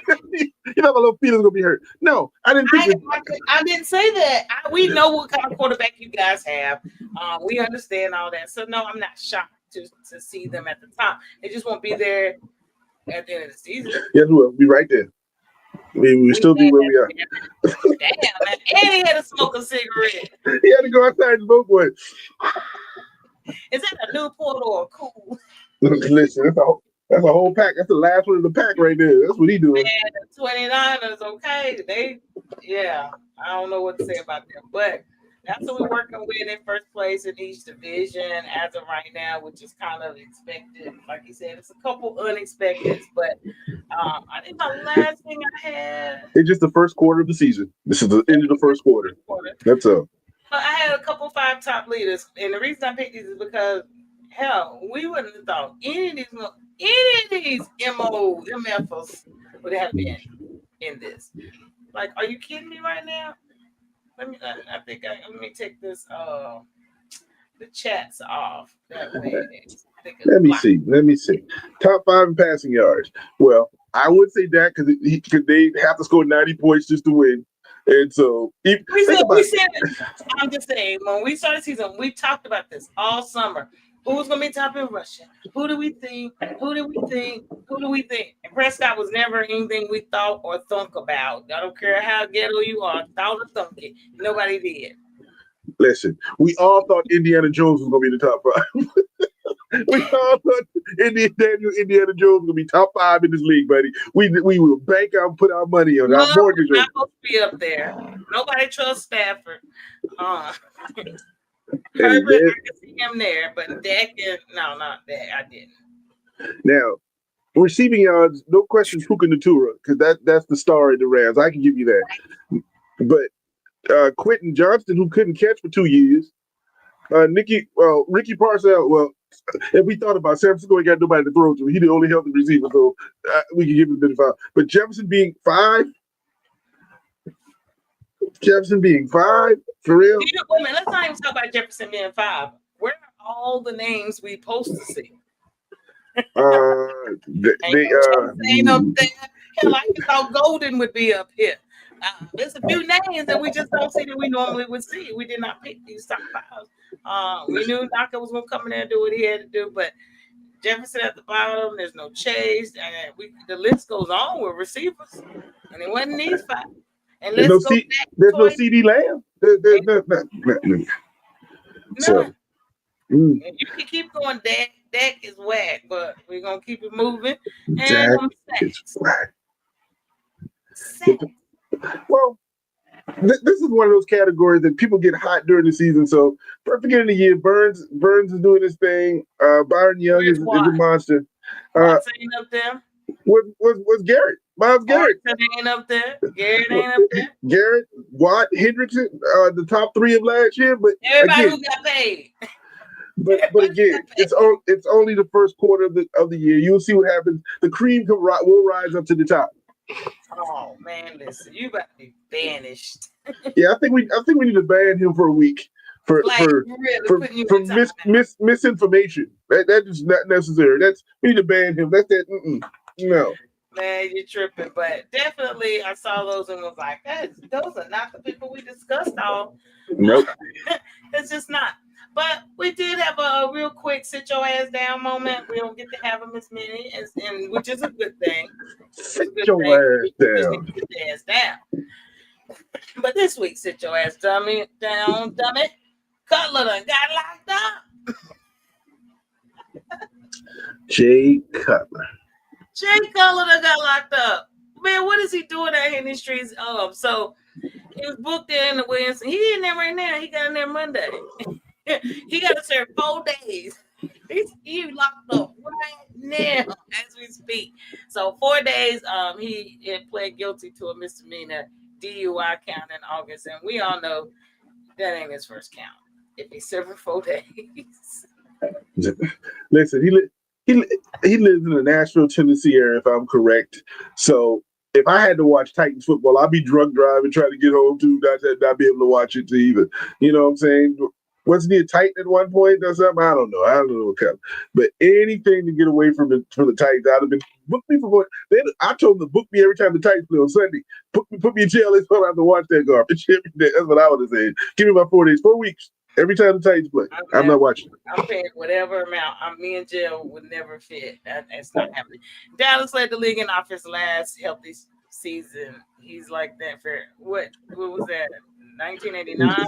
thought my little feelings were gonna be hurt. No, I didn't think that. I didn't say that. We know what kind of quarterback you guys have. We understand all that. So no, I'm not shocked to see them at the top. They just won't be there at the end of the season. Yes, we'll be right there. We still be where we are. Damn, man. And he had to smoke a cigarette. He had to go outside and smoke one. Is that a Newport or a Cool? Listen, that's a whole pack. That's the last one of the pack right there. That's what he doing. Man, the 29ers, okay. I don't know what to say about them. But that's what we're working with in first place in each division as of right now, which is kind of expected. Like you said, it's a couple unexpected, but I think my last thing I had. It's just the first quarter of the season. This is the end of the first quarter. That's all. But I had a couple 5 top leaders, and the reason I picked these is because hell, we wouldn't have thought any of these MFs would have been in this. Like, are you kidding me right now? Let me take this the chats off that way. Let me see. Top 5 in passing yards. Well, I would say that because they have to score 90 points just to win. And so, I'm just saying, when we started the season, we talked about this all summer. Who's going to be top in rushing? Who do we think? Who do we think? And Prescott was never anything we thought or thunk about. I don't care how ghetto you are, thought or thunk it. Nobody did. Listen, we all thought Indiana Jones was going to be the top 5. We all thought Indiana Jones was going to be top 5 in this league, buddy. We will bank out and put our money on our mortgage. Not supposed to be up there. Nobody trusts Stafford. Herbert, I can see him there, but Dak, no, not Dak. I didn't. Now, receiving yards, no question, Puka Natura, because that's the star in the Rams. I can give you that. But Quentin Johnston, who couldn't catch for 2 years. Ricky Parcell, well, if we thought about San Francisco, he got nobody to throw to. He the only healthy receiver, so we can give him a bit of 5. But Jefferson being 5? For real? Wait a minute, let's not even talk about Jefferson being 5. Where are all the names we supposed to see? Ain't up there. Hell, I thought Golden would be up here. There's a few names that we just don't see that we normally would see. We did not pick these top 5. We knew Naka was going to come in there and do what he had to do, but Jefferson at the bottom, there's no Chase, and the list goes on with receivers, and it wasn't these 5. And there's no CD Lamb. There's nothing. So, you can keep going. Dak is whack, but we're gonna keep it moving. Dak is whack. Well, this is one of those categories that people get hot during the season. So, for the beginning of the year, Burns is doing his thing. Byron Young is a monster. What's up there? Was Garrett? Miles Garrett ain't up there. Garrett ain't up there. Garrett, Watt, Hendrickson, the top 3 of last year. But everybody again, who got paid. But again, it's only the first quarter of the year. You'll see what happens. The cream will rise up to the top. Oh man, listen, you about to be banished. Yeah, I think we need to ban him for a week for misinformation. That is not necessary. We need to ban him. That's that. No. Man, you're tripping, but definitely I saw those and was like, those are not the people we discussed all. Nope. It's just not. But we did have a real quick sit your ass down moment. We don't get to have them as many, and which is a good thing. Sit your ass down. Sit your ass down. But this week, sit your ass down, dummy. Cutler done got locked up. Jay Cutler. Jay Cutler done got locked up. Man, what is he doing out here in these streets? So he was booked there in the Wednesday. He in there right now. He got in there Monday. He got to serve 4 days. He locked up right now as we speak. So 4 days. He had pled guilty to a misdemeanor DUI count in August, and we all know that ain't his first count. If he's serving 4 days. Listen, he lives in the Nashville, Tennessee area, if I'm correct. So if I had to watch Titans football, I'd be drunk driving, trying to get home to not be able to watch it either. You know what I'm saying? Wasn't he a Titan at one point or something? I don't know. I don't know what kind. But anything to get away from the Titans, I'd have been book me for what. I told them to book me every time the Titans play on Sunday. Put me in jail. That's what I have to watch that garbage every day. That's what I would have said. Give me my 4 days, 4 weeks. Every time the Titans play, I'm not watching. I'm paying whatever amount. Me in jail would never fit. That's not happening. Dallas led the league in offense last healthy season. He's like that for what was that? 1989.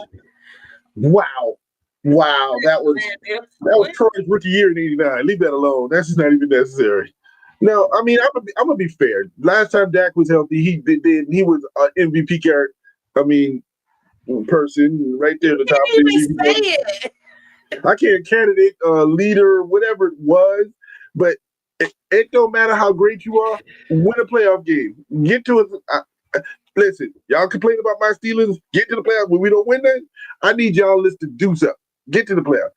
Wow, that was Troy's rookie year in '89. Leave that alone. That's just not even necessary. No, I mean I'm gonna be fair. Last time Dak was healthy, he was an MVP character. I mean, person right there at the top. Say it. I can't candidate leader, whatever it was, but it don't matter how great you are. Win a playoff game. Get to it. Listen, y'all complain about my Steelers. Get to the playoffs when we don't win that. I need y'all to do something. Get to the playoffs.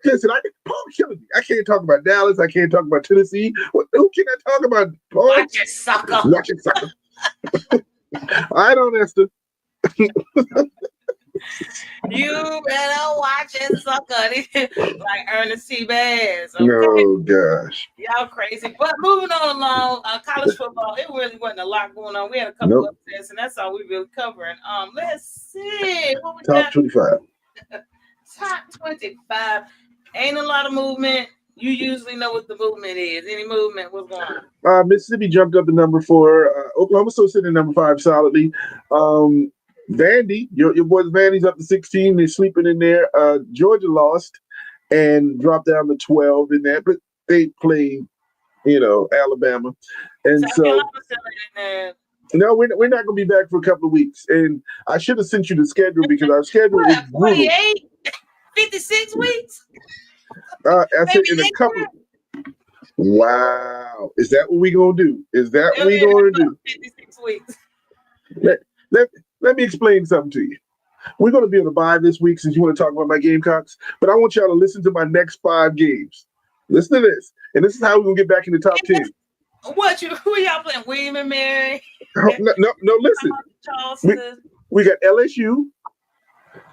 Listen, Paul's killing me. I can't talk about Dallas. I can't talk about Tennessee. Who can I talk about? Paul? Watch it, sucker. Watch it, sucker. I don't, Esther. You better watch it, sucker. Like Ernest T. Bass. Okay? No, gosh. Y'all crazy. But moving on along, college football, it really wasn't a lot going on. We had a couple of upsets, and that's all we really covering. Let's see. What we Top 25. Top 25. Ain't a lot of movement. You usually know what the movement is. Any movement? What's going on? Mississippi jumped up to number 4. Oklahoma still sitting at number 5 solidly. Vandy, your boys Vandy's up to 16. They're sleeping in there. Georgia lost and dropped down to 12 in that, but they played, Alabama. And so no, we're not going to be back for a couple of weeks. And I should have sent you the schedule because our schedule is brutal. 48, 56 weeks? I said in a couple. Wow. Is that what we going to do? Is that what we going to do? 56 weeks. Let me explain something to you. We're going to be able to buy this week since you want to talk about my Gamecocks, but I want y'all to listen to my next 5 games. Listen to this. And this is how we're going to get back in the top 10. Who y'all playing? William and Mary? No, listen. We got LSU.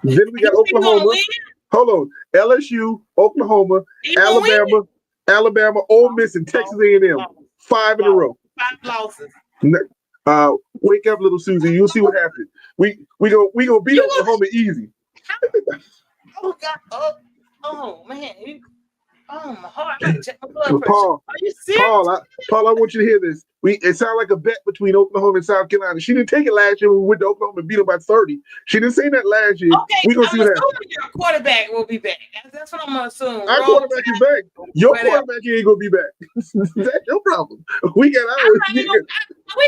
Then we got Oklahoma. Hold on. LSU, Oklahoma, Alabama, Ole Miss, and Texas A&M. 5 in a row. 5 losses. Wake up, little Susie. You'll see what happens. We gonna beat Oklahoma easy. Oh God! Oh man! My heart! I check my blood pressure. Are you serious? Paul, I want you to hear this. It sounded like a bet between Oklahoma and South Carolina. She didn't take it last year when we went to Oklahoma and beat them by 30. She didn't say that last year. Okay, we're gonna see what happens. Your quarterback will be back. That's what I'm gonna assume. Our quarterback is back. Your quarterback ain't gonna be back. That's your problem. We got ours. We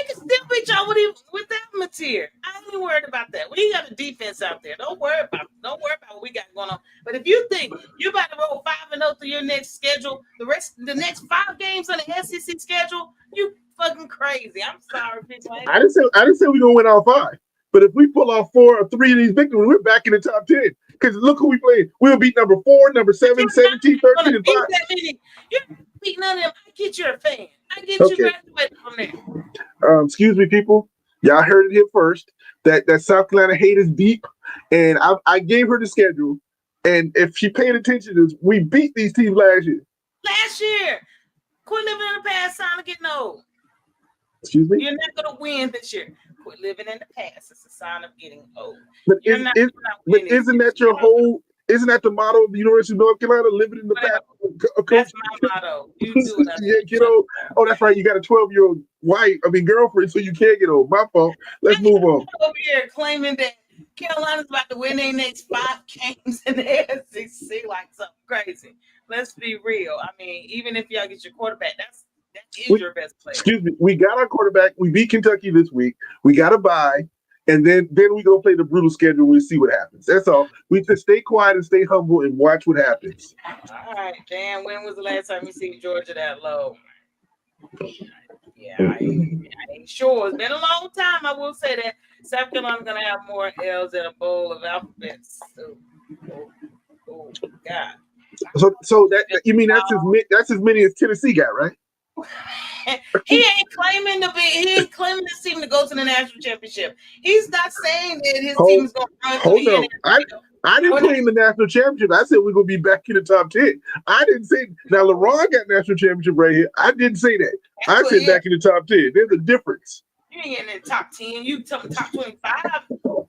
can still beat y'all with that material. I ain't worried about that. We got a defense out there. Don't worry about what we got going on. But if you think you're about to roll 5-0 through your next schedule, the next 5 games on the SEC schedule, you fucking crazy. I'm sorry, people. I didn't say we're gonna win all 5. But if we pull off 4 or 3 of these victories, we're back in the top 10. Because look who we played. We'll beat number 4, number 7, 17, 13, and 5. You beat none of them. I get you're a fan. I get you graduated from there. Excuse me, people. Y'all heard it here first. That South Carolina hate is deep. And I gave her the schedule. And if she paid attention to this, we beat these teams last year. Quit living in the past, sign of getting old. Excuse me? You're not going to win this year. Quit living in the past. It's a sign of getting old. But isn't that the motto of the University of North Carolina, living in the past? That's my motto. You do what I do. Get old. Oh, that's right. You got a 12-year-old girlfriend, so you can't get old. My fault. Let's move on. Over here claiming that Carolina's about to win their next 5 games in the SEC like something crazy. Let's be real. I mean, even if y'all get your quarterback, that is your best player. Excuse me. We got our quarterback. We beat Kentucky this week. We got to bye. And then we go play the brutal schedule. We'll see what happens. That's all. We just stay quiet and stay humble and watch what happens. All right, Dan. When was the last time you see Georgia that low? Yeah, I ain't sure. It's been a long time. I will say that South Carolina's gonna have more L's than a bowl of alphabets. Oh God. So that you mean that's as many as Tennessee got, right? He ain't claiming this team to go to the national championship. He's not saying that his team is going to run. Hold on. I didn't claim the national championship. I said we're gonna be back in the top 10. I didn't say now LeBron got national championship right here. I didn't say that. I said back in the top 10. There's a difference. You ain't getting in the top 10. You top 25.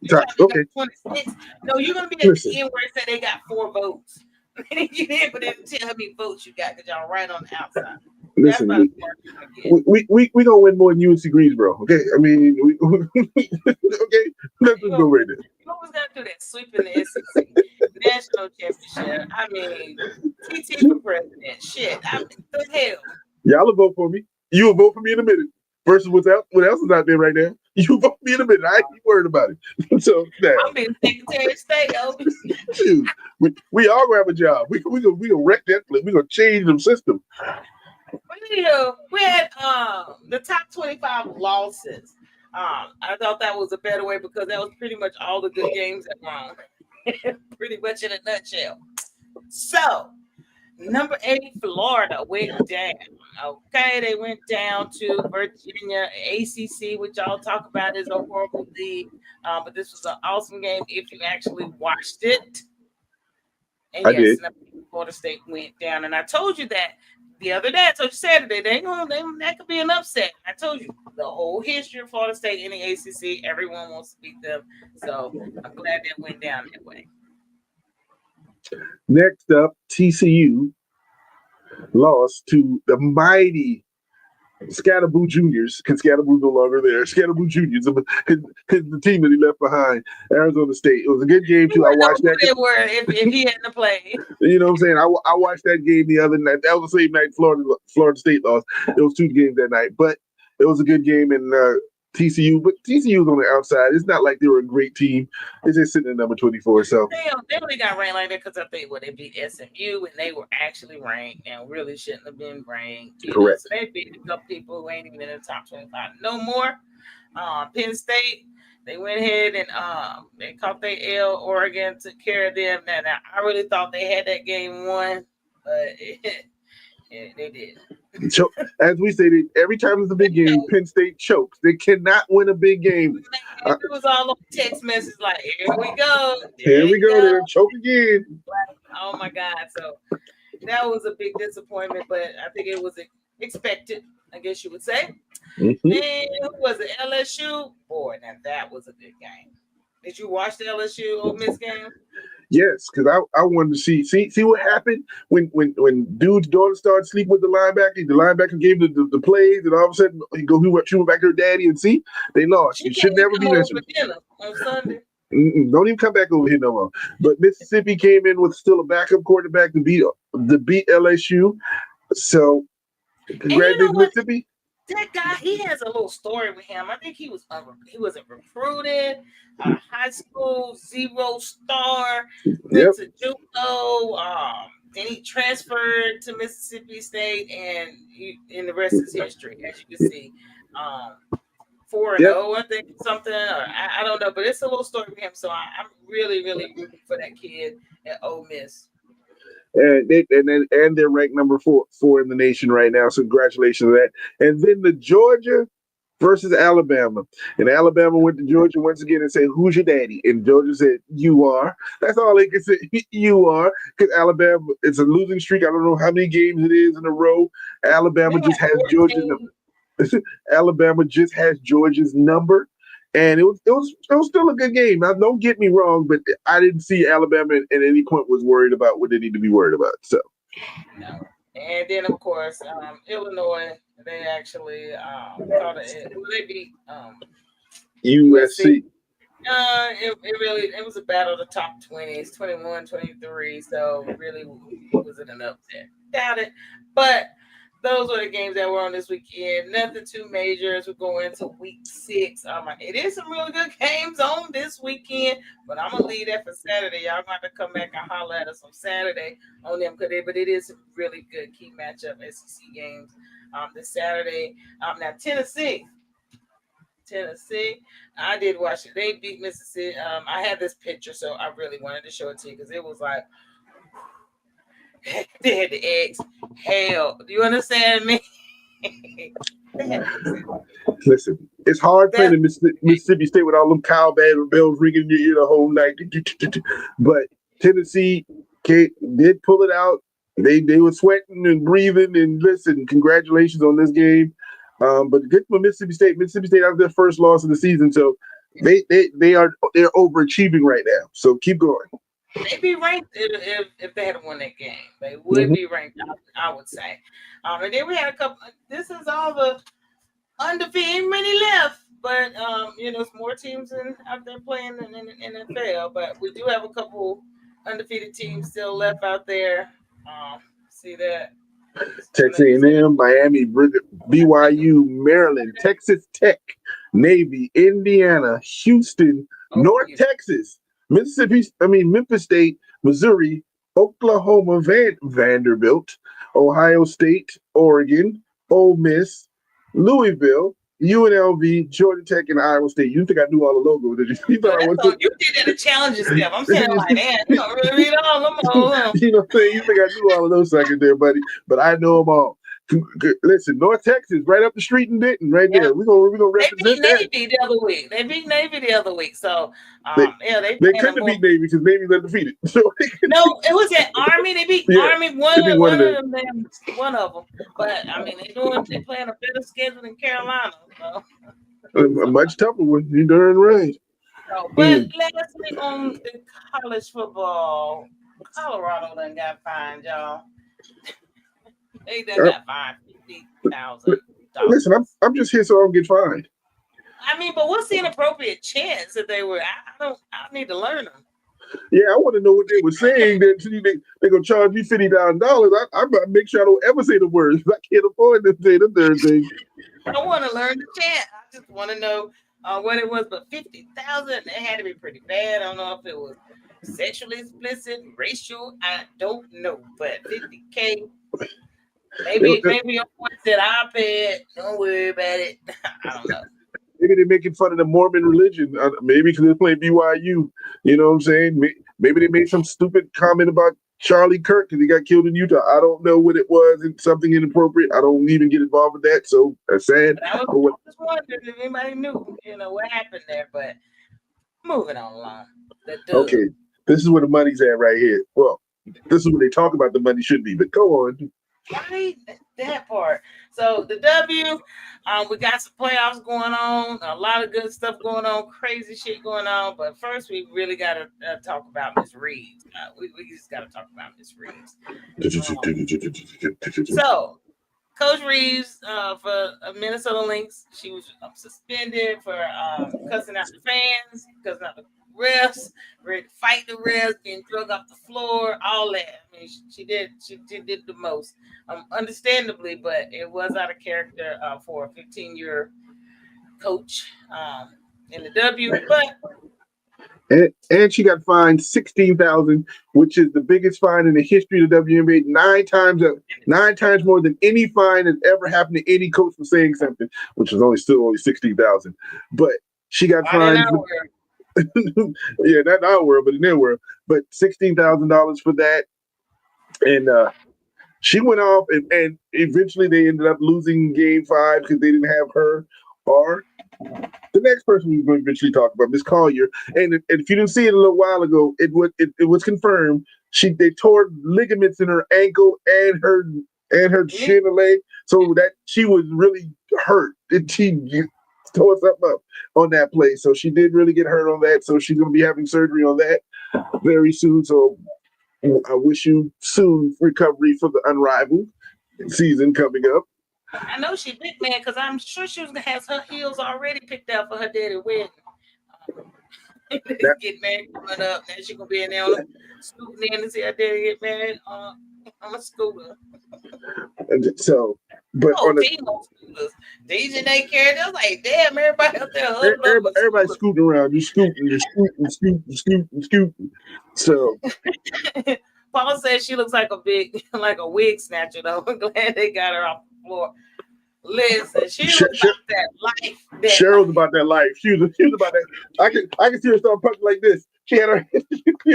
You Top, trying to okay. be 26. No, you're gonna be at the end where it said they got 4 votes. You didn't put in tell how many votes you got because y'all right on the outside. Listen, we gonna win more than UNC Greensboro. Okay, I mean, okay, let's just go right there. You always gotta do that, sweeping the SEC national championship. I mean, TT for president. Shit, I mean, the hell. Y'all will vote for me. You will vote for me in a minute. Versus what else is out there right now? You vote for me in a minute. I ain't worried about it. So now I'm being Secretary of State, Obi. Dude, we all gonna have a job. We gonna wreck that place. We gonna change the system. We had the top 25 losses. I thought that was a better way because that was pretty much all the good games that won. Pretty much in a nutshell. So, number 8, Florida went down. Okay, they went down to Virginia. ACC, which y'all talk about, is a horrible league. But this was an awesome game if you actually watched it. And yes, Florida State went down. And I told you that the other day. I told you Saturday. That could be an upset. I told you the whole history of Florida State in the ACC. Everyone wants to beat them. So I'm glad that went down that way. Next up, TCU lost to the mighty Scatterboo Juniors, because Scatterboo's no longer there. Scatterboo Juniors, because the team that he left behind, Arizona State. It was a good game too. I watched that. They were if he hadn't played. You know what I'm saying? I watched that game the other night. That was the same night Florida State lost. There was 2 games that night, but it was a good game in TCU. But TCU's on the outside. It's not like they were a great team. They're just sitting at number 24. So they only got ranked like that because I think they beat SMU and they were actually ranked and really shouldn't have been ranked. Correct. So they beat a couple people who ain't even in the top 25 no more. Penn State, they went ahead and they caught their L. Oregon took care of them. Now I really thought they had that game won, but they did. So, as we say, every time it's a big game, Penn State chokes. They cannot win a big game. It was all on text messages like, here we go. Here we go. They're choke again. Oh, my God. So, that was a big disappointment, but I think it was expected, I guess you would say. Mm-hmm. Then, who was it? LSU? Boy, now that was a good game. Did you watch the LSU Ole Miss game? Yes, because I wanted to see what happened when dude's daughter started sleeping with the linebacker. The linebacker gave the plays, and all of a sudden she went back to her daddy and see they lost. It should never be mentioned. On Sunday. Don't even come back over here no more. But Mississippi came in with still a backup quarterback to beat LSU. So congratulations, Mississippi. That guy, he has a little story with him. I think he wasn't recruited. High school 0 star. Went to JUCO. Then he transferred to Mississippi State, and the rest is history, as you can see. 4-0, I think, something. Or I don't know, but it's a little story with him. So I'm really, really rooting for that kid at Ole Miss. And they're ranked number 4 in the nation right now. So congratulations on that. And then the Georgia versus Alabama. And Alabama went to Georgia once again and said, "Who's your daddy?" And Georgia said, "You are." That's all they can say. You are, because Alabama, it's a losing streak. I don't know how many games it is in a row. Alabama just has Georgia's number. Alabama just has Georgia's number. And it was still a good game. Now, don't get me wrong, but I didn't see Alabama at any point was worried about what they need to be worried about. So, no. And then of course, Illinois, they actually they beat USC. It was a battle of the top 20s, 21, 23. So really, it wasn't an upset. Doubt it, but. Those were the games that were on this weekend. Nothing too major as we go into week 6. It is some really good games on this weekend, but I'm going to leave that for Saturday. Y'all going to have to come back and holler at us on Saturday on them. But it is some really good key matchup SEC games this Saturday. Now, Tennessee, I did watch it. They beat Mississippi. I had this picture, so I really wanted to show it to you because it was like, they had the eggs. Hell, do you understand me? They had to fix it. Listen, it's hard playing in Mississippi State with all them cowbell bells ringing in your ear the whole night. But Tennessee did pull it out. They were sweating and breathing. And listen, congratulations on this game. But good for Mississippi State. Mississippi State has their first loss of the season, so they're overachieving right now. So keep going. They'd be ranked if they had won that game. They would be ranked, I would say. And then we had a couple. This is all the undefeated many left, but it's more teams out there playing in the NFL. But we do have a couple undefeated teams still left out there. See that? Texas A&M, Miami, BYU, Maryland, Texas Tech, Navy, Indiana, Houston, North Texas, Memphis State, Missouri, Oklahoma, Vanderbilt, Ohio State, Oregon, Ole Miss, Louisville, UNLV, Georgia Tech, and Iowa State. You think I knew all the logos? Did you? You thought I was? You did that a challenges step. I'm saying like that. You don't really read all them all. You know what I'm saying? You think I knew all of those suckers there, buddy? But I know them all. Listen, North Texas, right up the street in Denton, right there. We're gonna represent They beat Navy the other week. They beat Navy the other week. So they couldn't have beat Navy because Navy's undefeated. So no, it was at Army. They beat Army one of them. One of them. But I mean, they're playing a better schedule than Carolina. So. A much tougher one. You're darn right. So, but lastly, on the college football, Colorado done got fined, y'all. They done got fined $50,000. Listen, I'm just here so I don't get fined. I mean, but what's the inappropriate chance that they were? I need to learn them. Yeah, I want to know what they were saying. That they're gonna charge you $50,000. I make sure I don't ever say the words. I can't afford to say the third thing. I want to learn the chant. I just want to know what it was. But 50,000, it had to be pretty bad. I don't know if it was sexually explicit, racial. I don't know, but $50K. Maybe your point said iPad. Don't worry about it. I don't know. Maybe they're making fun of the Mormon religion. Maybe because they're playing BYU. You know what I'm saying? Maybe they made some stupid comment about Charlie Kirk because he got killed in Utah. I don't know what it was. It's something inappropriate. I don't even get involved with that. So that's sad. I was just wondering if anybody knew, what happened there. But moving on along. Okay, this is where the money's at right here. Well, this is where they talk about the money should be. But go on. Right, that part. So the W, we got some playoffs going on, a lot of good stuff going on, crazy shit going on. But first, we really got to talk about Miss Reeves. We just got to talk about Miss Reeves. So, Coach Reeves for Minnesota Lynx, she was suspended for cussing out the fans, cussing out the refs, ready to fight the refs, getting drug off the floor, all that. I mean, she did the most, understandably, but it was out of character for a 15-year coach in the W. But and she got fined $16,000, which is the biggest fine in the history of the WNBA. 9 times more than any fine has ever happened to any coach for saying something, which is still only $16,000. But she got fined. Yeah, not in our world, but in their world. But $16,000 for that, and she went off, and eventually they ended up losing Game 5 because they didn't have her or the next person we're going to eventually talk about, Miss Collier. And if you didn't see it a little while ago, it was confirmed. They tore ligaments in her ankle and her shin and leg, so that she was really hurt. She tore something up on that play, so she did really get hurt on that. So she's going to be having surgery on that very soon. So I wish you soon recovery for the unrivaled season coming up. I know she big, man, because I'm sure she was gonna have her heels already picked out for her daddy wedding. Get married coming up, then she gonna be in there scooting in to see her daddy get married on a scooter. So, but on the scooters, DJ they carried. I was like, damn, everybody out there, everybody scooting around, you scooting. So. Paul says she looks like a wig snatcher though. I'm glad they got her off the floor. Listen, she was about that life. Cheryl's about that life. She was about that. I can see her start punching like this. She had her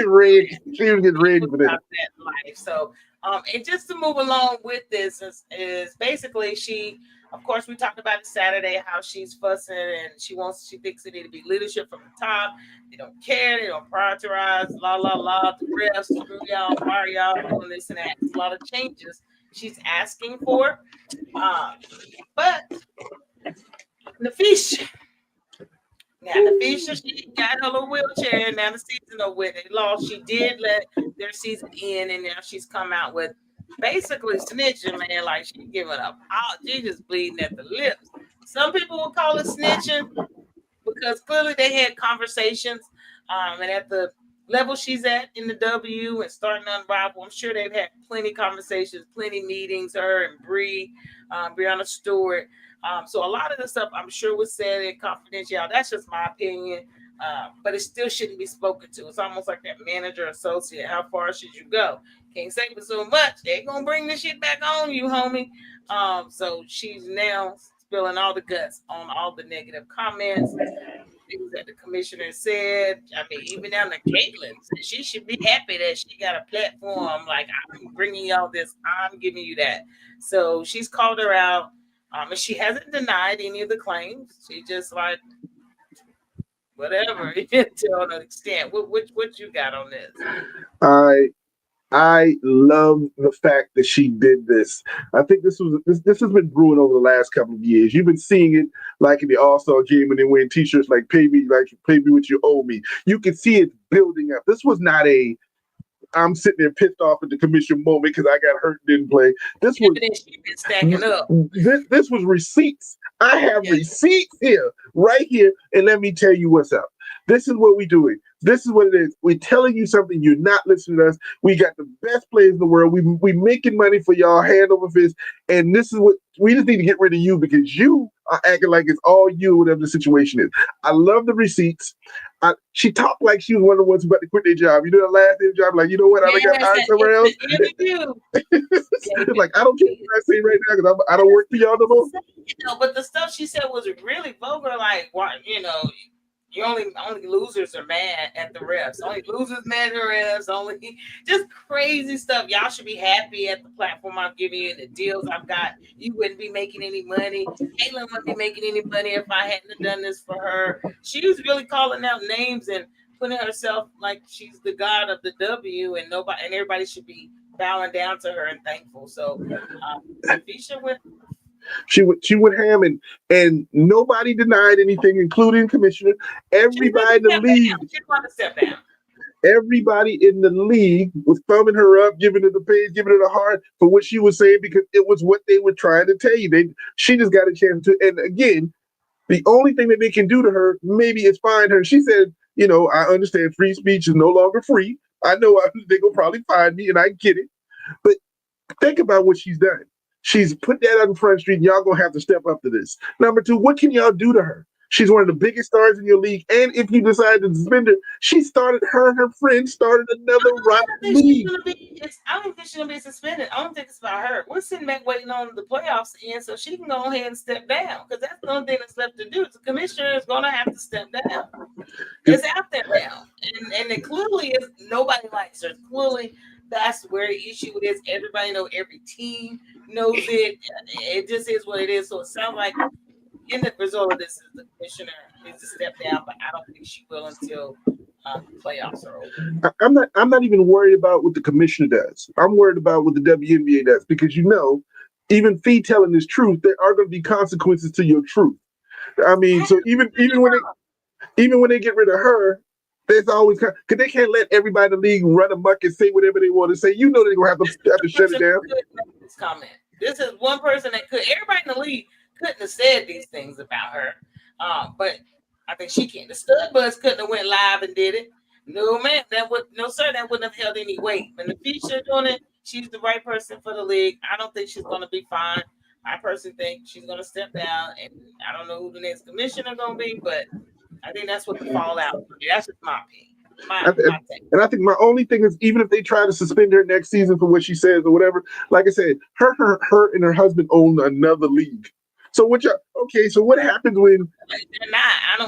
ready. She was getting ready for this. About that life. So, and just to move along with this is basically she Of course, we talked about it Saturday how she's fussing and she thinks it need to be leadership from the top. They don't care. They don't prioritize. La la la. The refs screw y'all, fire y'all, doing this and that. It's a lot of changes she's asking for. Um, but Nafisha, now Nafisha, she got her little wheelchair. Now the season over with. They lost. She did let their season end, and now she's come out with basically snitching, man. Like she giving up. She just bleeding at the lips. Some people will call it snitching because clearly they had conversations, and at the level she's at in the W and starting to unravel, I'm sure they've had plenty conversations, plenty meetings. Her and Brianna Stewart. So a lot of the stuff I'm sure was said in confidential. That's just my opinion. But it still shouldn't be spoken to. It's almost like that manager associate. How far should you go? Can't say but so much. They're gonna bring this shit back on you, homie. So she's now spilling all the guts on all the negative comments, things that the commissioner said. I mean, even down to Caitlin, said she should be happy that she got a platform. Like, I'm bringing y'all this, I'm giving you that. So she's called her out, and she hasn't denied any of the claims. She just like whatever to an extent. What you got on this? I I love the fact that she did this. I think this has been brewing over the last couple of years. You've been seeing it like in the All-Star game when they wearing T-shirts like pay me what you owe me. You can see it building up. This was not a I'm sitting there pissed off at the commission moment because I got hurt and didn't play. This was She's been stacking up. this was receipts. I have receipts here, right here, and let me tell you what's up. This is what we're doing. This is what it is. We're telling you something. You're not listening to us. We got the best players in the world. We making money for y'all hand over fist, and this is what we just need to get rid of you because you are acting like it's all you, whatever the situation is. I love the receipts. She talked like she was one of the ones who about to quit their job. You know, the last day job, like, you know what? I got hired somewhere else. It's like, I don't care what I say right now because I don't work for y'all no more. But the stuff she said was really vulgar. Like, why, you only losers are mad at the refs. Only losers mad at the refs. Only just crazy stuff. Y'all should be happy at the platform I'm giving you and the deals I've got. You wouldn't be making any money. Caitlin wouldn't be making any money if I hadn't done this for her. She was really calling out names and putting herself like she's the god of the W, and everybody should be bowing down to her and thankful. So, Fisher went. She went ham and nobody denied anything, including commissioner. Everybody in the league. She wanted to step down. Everybody in the league was thumbing her up, giving her the page, giving her the heart for what she was saying because it was what they were trying to tell you. She just got a chance to. And again, the only thing that they can do to her maybe is find her. She said, I understand free speech is no longer free. I know they're going to probably find me, and I get it. But think about what she's done. She's put that on Front Street, and y'all going to have to step up to this. Number two, what can y'all do to her? She's one of the biggest stars in your league. And if you decide to suspend her, her and her friend started another league. I don't think she's going to be suspended. I don't think it's about her. We're sitting back waiting on the playoffs to end so she can go ahead and step down because that's the only thing that's left to do. The commissioner is going to have to step down. It's out there now. And it clearly is nobody likes her. Clearly, that's where the issue is. Everybody knows, every team knows it. It just is what it is. So it sounds like in the result of this is the commissioner needs to step down, but I don't think she will until the playoffs are over. I'm not even worried about what the commissioner does. I'm worried about what the WNBA does because even Fee telling this truth, there are going to be consequences to your truth. I mean, so even when they get rid of her, there's always because they can't let everybody in the league run amok and say whatever they want to say. They're gonna have to shut it down. This comment. This is one person that could. Everybody in the league couldn't have said these things about her, but I think she can't. The stud buzz couldn't have went live and did it. No, man, that wouldn't have held any weight. When the feature doing it, she's the right person for the league. I don't think she's going to be fine. I personally think she's going to step down, and I don't know who the next commissioner going to be, but I think that's what the fallout. That's just my opinion. And I think my only thing is, even if they try to suspend her next season for what she says or whatever, like I said, her and her husband own another league. So what y'all? Okay, so what happens when? They're not.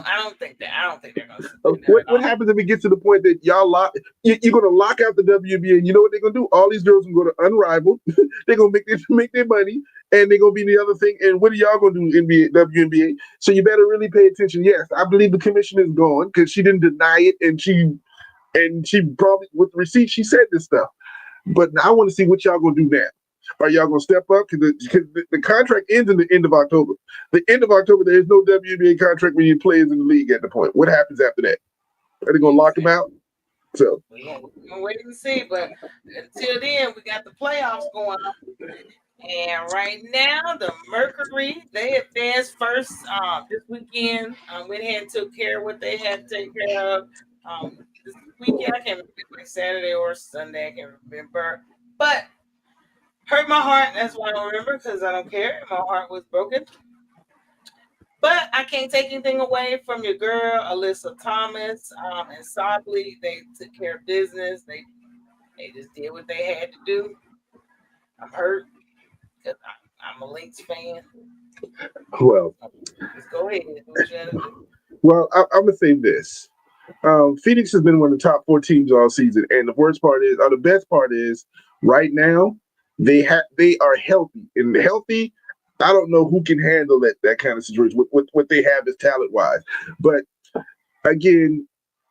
I don't think that. I don't think they're going to do that What at what all. happens if it gets to the point that y'all lock? You're gonna lock out the WNBA, and you know what they're gonna do? All these girls gonna go to Unrivaled. They're gonna make their money, and they're gonna be the other thing. And what are y'all gonna do? NBA, WNBA. So you better really pay attention. Yes, I believe the commission is gone because she didn't deny it, and she probably with the receipt she said this stuff. But I want to see what y'all gonna do now. Are y'all gonna step up? Because the contract ends in the end of October. The end of October, there is no WNBA contract when you players in the league at the point. What happens after that? Are they gonna lock them Exactly. out? So We're gonna wait and see. But until then, we got the playoffs going on. And right now, the Mercury, they advanced first this weekend. Went ahead and took care of what they had to take care of. This weekend, I can't remember if it was Saturday or Sunday, I can't remember. But hurt my heart. That's why I don't remember because I don't care. My heart was broken. But I can't take anything away from your girl, Alyssa Thomas, and Sobley. They took care of business. They just did what they had to do. I'm hurt because I'm a Lynx fan. well, Just go ahead. Do what you gotta do. I'm gonna say this. Phoenix has been one of the top four teams all season, and the worst part is, or the best part is, right now they are healthy and healthy. I don't know who can handle that kind of situation. What they have is talent wise, but again,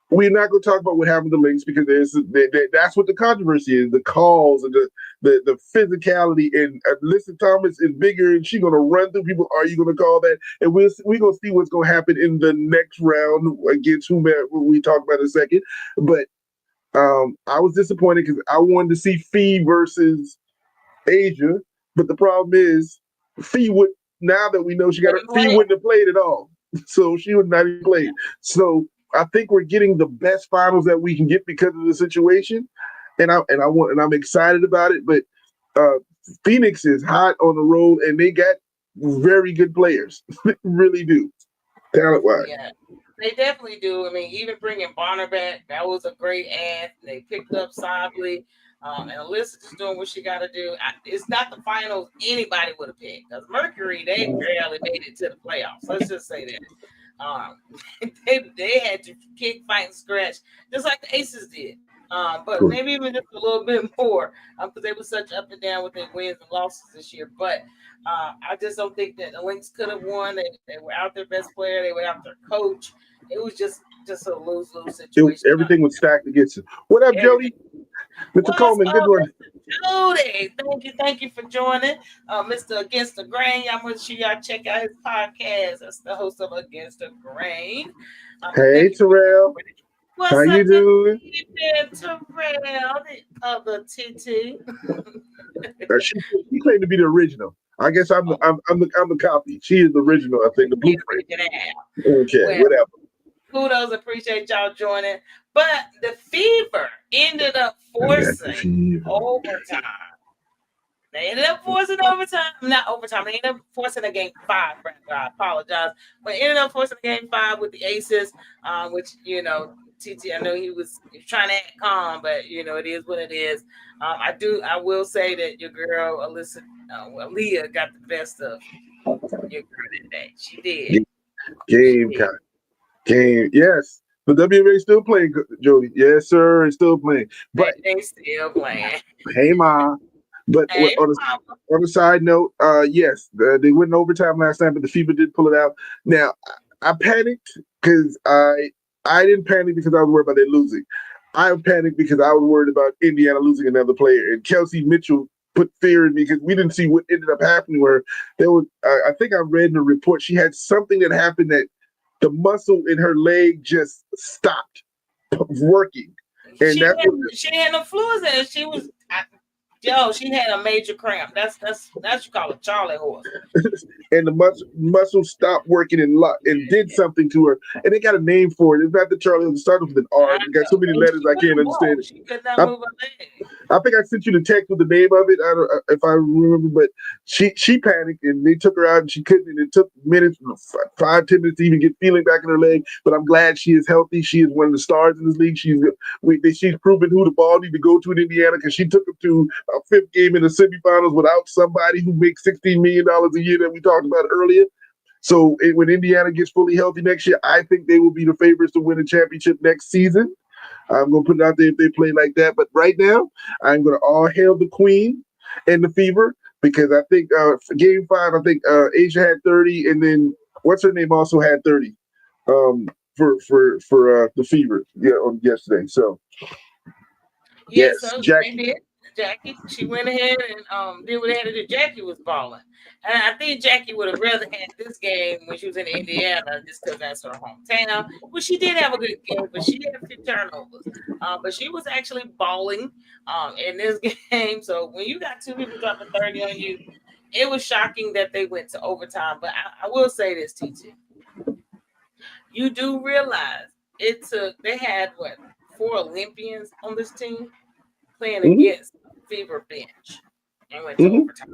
we're not going to talk about what happened to Lynx because that's what the controversy is: the calls and the physicality. And Alyssa Thomas is bigger, and she's going to run through people. Are you going to call that? And we're going to see what's going to happen in the next round against whomever we talk about in a second. But I was disappointed because I wanted to see Fee versus Asia, but the problem is Fee would now that we know she got her Fee wouldn't have played at all, so she would not even play. So I think we're getting the best finals that we can get because of the situation, and I'm excited about it. But uh, Phoenix is hot on the road, and they got very good players, really do, talent wise. Yeah, they definitely do. I mean, even bringing Bonner back, that was a great ad. They picked up Sobley. And Alyssa just doing what she got to do. It's not the finals anybody would have picked because Mercury, they barely made it to the playoffs. Let's just say that. Um, they had to kick, fight, and scratch, just like the Aces did. But maybe even just a little bit more because they were such up and down with their wins and losses this year. But I just don't think that the Lynx could have won. They were out their best player. They were out their coach. It was just a lose-lose situation. Everything was stacked against it. What up, Jody? Mr. Coleman, good one. Jody, thank you for joining. Mr. Against the Grain. I'm gonna sure y'all check out his podcast. That's the host of Against the Grain. Hey, Terrell. What's how up, you doing? Terrell, the other TT. She claimed to be the original. I guess I'm the copy. She is the original. I think the blueprint. Okay, whatever. Kudos, appreciate y'all joining. But the Fever ended up forcing overtime. They ended up forcing overtime. Not overtime. They ended up forcing a game 5. I apologize. But ended up forcing a game 5 with the Aces, which, TT, I know he was trying to act calm, but, it is what it is. I will say that your girl, Alyssa, Leah got the best of your girl today. She did. Game, yes. The WNBA still playing, Jody. Yes, sir, it's still playing. But they still playing. Hey, Ma. But hey, on a side note, yes, they went in overtime last night, but the Fever did pull it out. Now, I panicked because I didn't panic because I was worried about them losing. I panicked because I was worried about Indiana losing another player. And Kelsey Mitchell put fear in me because we didn't see what ended up happening where there was, I think I read in a report, she had something that happened that the muscle in her leg just stopped working. And she had no fluids in it. She was, she had a major cramp. That's you call a Charlie horse. And the muscle stopped working and did something to her. And they got a name for it. It's not the Charlie horse. It started with an R. It got so many letters I can't understand it. She could not move her leg. I think I sent you the text with the name of it. I don't if I remember, but she panicked and they took her out and she couldn't. And it took minutes, 5-10 minutes to even get feeling back in her leg. But I'm glad she is healthy. She is one of the stars in this league. She's proven who the ball need to go to in Indiana because she took them to a fifth game in the semifinals without somebody who makes $16 million a year that we talked about earlier. So when Indiana gets fully healthy next year, I think they will be the favorites to win a championship next season. I'm going to put it out there if they play like that. But right now, I'm going to all hail the Queen and the Fever because I think for Game 5, I think Asia had 30, and then what's her name also had 30 um, for the Fever on yesterday. So Yeah, yes, so they Jackie. did. Jackie, she went ahead and did what they had to do. Jackie was balling, and I think Jackie would have rather had this game when she was in Indiana, just because that's her hometown. Well, she did have a good game, but she had a few turnovers. But she was actually balling in this game. So when you got two people dropping 30 on you, it was shocking that they went to overtime. But I will say this, TT, you do realize it took. They had what 4 Olympians on this team playing Mm-hmm, against Fever bench and went to mm-hmm. overtime.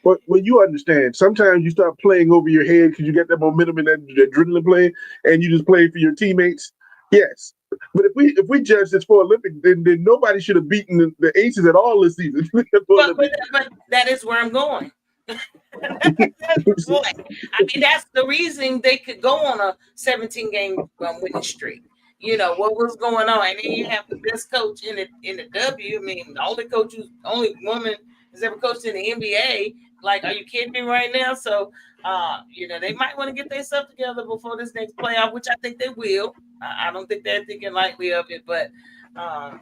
But you understand, sometimes you start playing over your head because you get that momentum and that adrenaline playing, and you just play for your teammates. Yes, but if we judge this for Olympic, then nobody should have beaten the Aces at all this season for Olympic. But that is where I'm going. That's the point. I mean, that's the reason they could go on a 17 game winning streak. You know what was going on, and then you have the best coach in the W. I mean, the only woman has ever coached in the NBA. Like, are you kidding me right now? So, they might want to get their stuff together before this next playoff, which I think they will. I don't think they're thinking lightly of it, but um,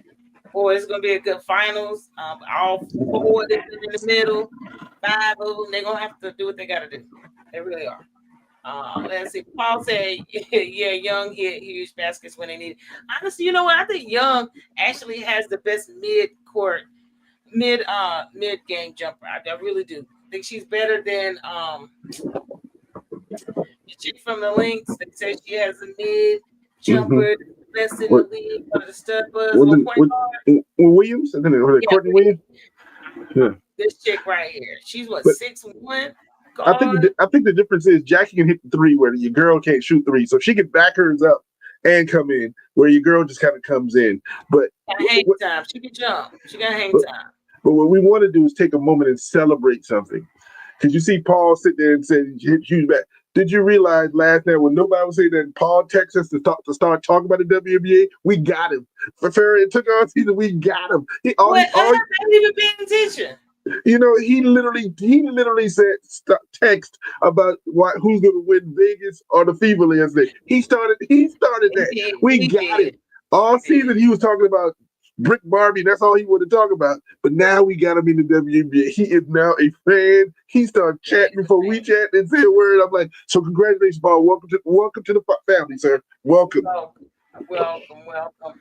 boy, it's gonna be a good finals. All four of them in the middle, 5 of them. They're gonna have to do what they gotta do. They really are. Let's see. Paul said, "Yeah, Young hit huge baskets when they need it." Honestly, you know what? I think Young actually has the best mid game jumper. I really do. I think she's better than the chick from the Lynx. They say she has a mid Mm-hmm. jumper, best in the What league, one of the stud buzz, was one it? point guard. Williams? I think was it Yeah, Courtney Williams? Yeah. this chick right here. She's what But 6'1" I think guard. the difference is Jackie can hit the three where your girl can't shoot three, so she can back hers up and come in where your girl just kind of comes in. But Got hang time. She can jump. She got hang but, time. but what we want to do is take a moment and celebrate something. Because you see Paul sit there and say hit huge back. Did you realize last night when nobody was saying that Paul texted us to start talking about the WNBA? We got him. For Ferry, it took our season. We got him. What? I haven't even been paying attention. He literally said text about who's going to win Vegas or the Fever last night. He started He that. did. We He got him did. all He did. season. He was talking about Brick Barbie. That's all he wanted to talk about. But now we got him in the WNBA. He is now a fan. He started Yeah, chatting he's a before we fan. chat and say a word. I'm like, so congratulations, Paul. Welcome to the family, sir. Welcome. Welcome. Welcome.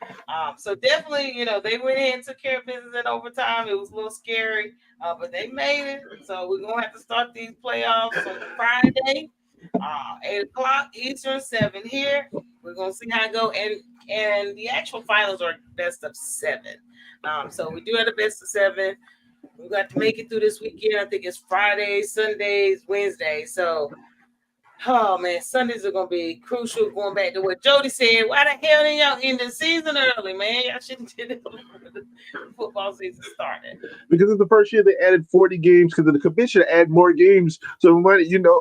So definitely, they went in and took care of business in overtime. It was a little scary, but they made it. So we're gonna have to start these playoffs on Friday, 8 o'clock Eastern, 7 here. We're gonna see how it go, and the actual finals are best of 7. So we do have the best of 7. We got to make it through this weekend. I think it's Fridays, Sundays, Wednesdays. So, oh man, Sundays are gonna be crucial. Going back to what Jody said, why the hell didn't y'all end the season early, man? Y'all shouldn't did it before the football season started. Because it's the first year they added 40 games because the commission add more games. So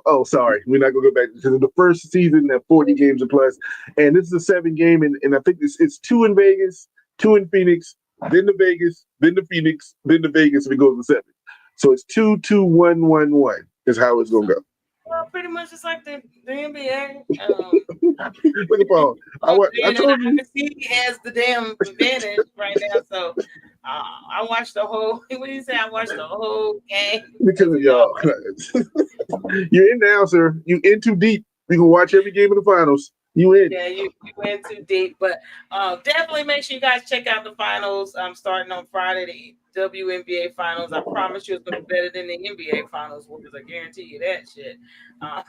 oh, sorry, we're not gonna go back because of the first season that 40 games and plus, and this is a 7 game, and I think it's 2 in Vegas, 2 in Phoenix, then to Vegas, then to Phoenix, then to Vegas, and it goes to 7. So it's 2-2-1-1-1 is how it's gonna So, go. well, pretty much just like the NBA. Look at Paul. I And told you IBC has the damn advantage right now. So I watched the whole. What do you say? I watched the whole game because because of of y'all. y'all. You're in now, sir. You in too deep. We can watch every game of the finals. You in. Yeah, you went too deep, but definitely make sure you guys check out the finals. Starting on Friday, the WNBA finals. I promise you, it's gonna be better than the NBA finals, because I guarantee you that shit. Uh,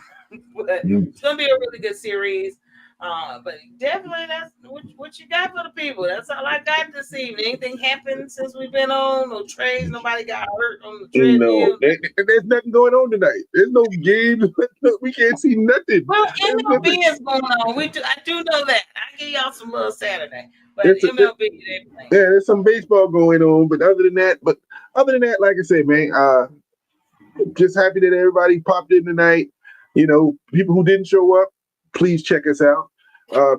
but it's gonna be a really good series. But definitely, that's what you got for the people. That's all I got this evening. Anything happened since we've been on? No trades. Nobody got hurt on the No, treadmill. there's nothing going on tonight. There's no games. We can't see nothing. Well, There's MLB nothing. is going on. I do know that. I give y'all some love Saturday, but It's MLB they playing. yeah, there's some baseball going on, but other than that, like I said, man, just happy that everybody popped in tonight. You know, people who didn't show up, please check us out.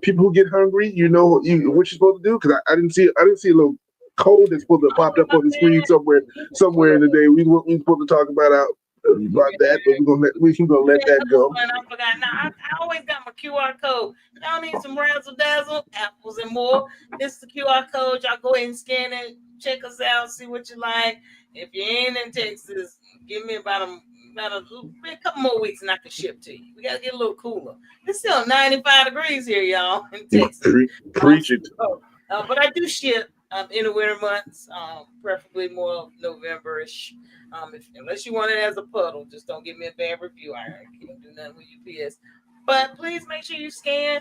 People who get hungry, what you're supposed to do, because I didn't see a little code that's supposed to have popped Oh up my on the screen somewhere in man. the day. We supposed to talk about that, but we can gonna let Yeah, that that was go. fun. I forgot. Now I always got my QR code. Y'all need some razzle dazzle, apples and more. This is the QR code. Y'all go ahead and scan it. Check us out. See what you like. If you ain't in Texas, give me a couple more weeks and I can ship to you. We gotta get a little cooler. It's still 95 degrees here, y'all, in Texas. Preach it. But I do ship in the winter months, preferably more November-ish. Unless you want it as a puddle, just don't give me a bad review. I can't do nothing with UPS. But please make sure you scan,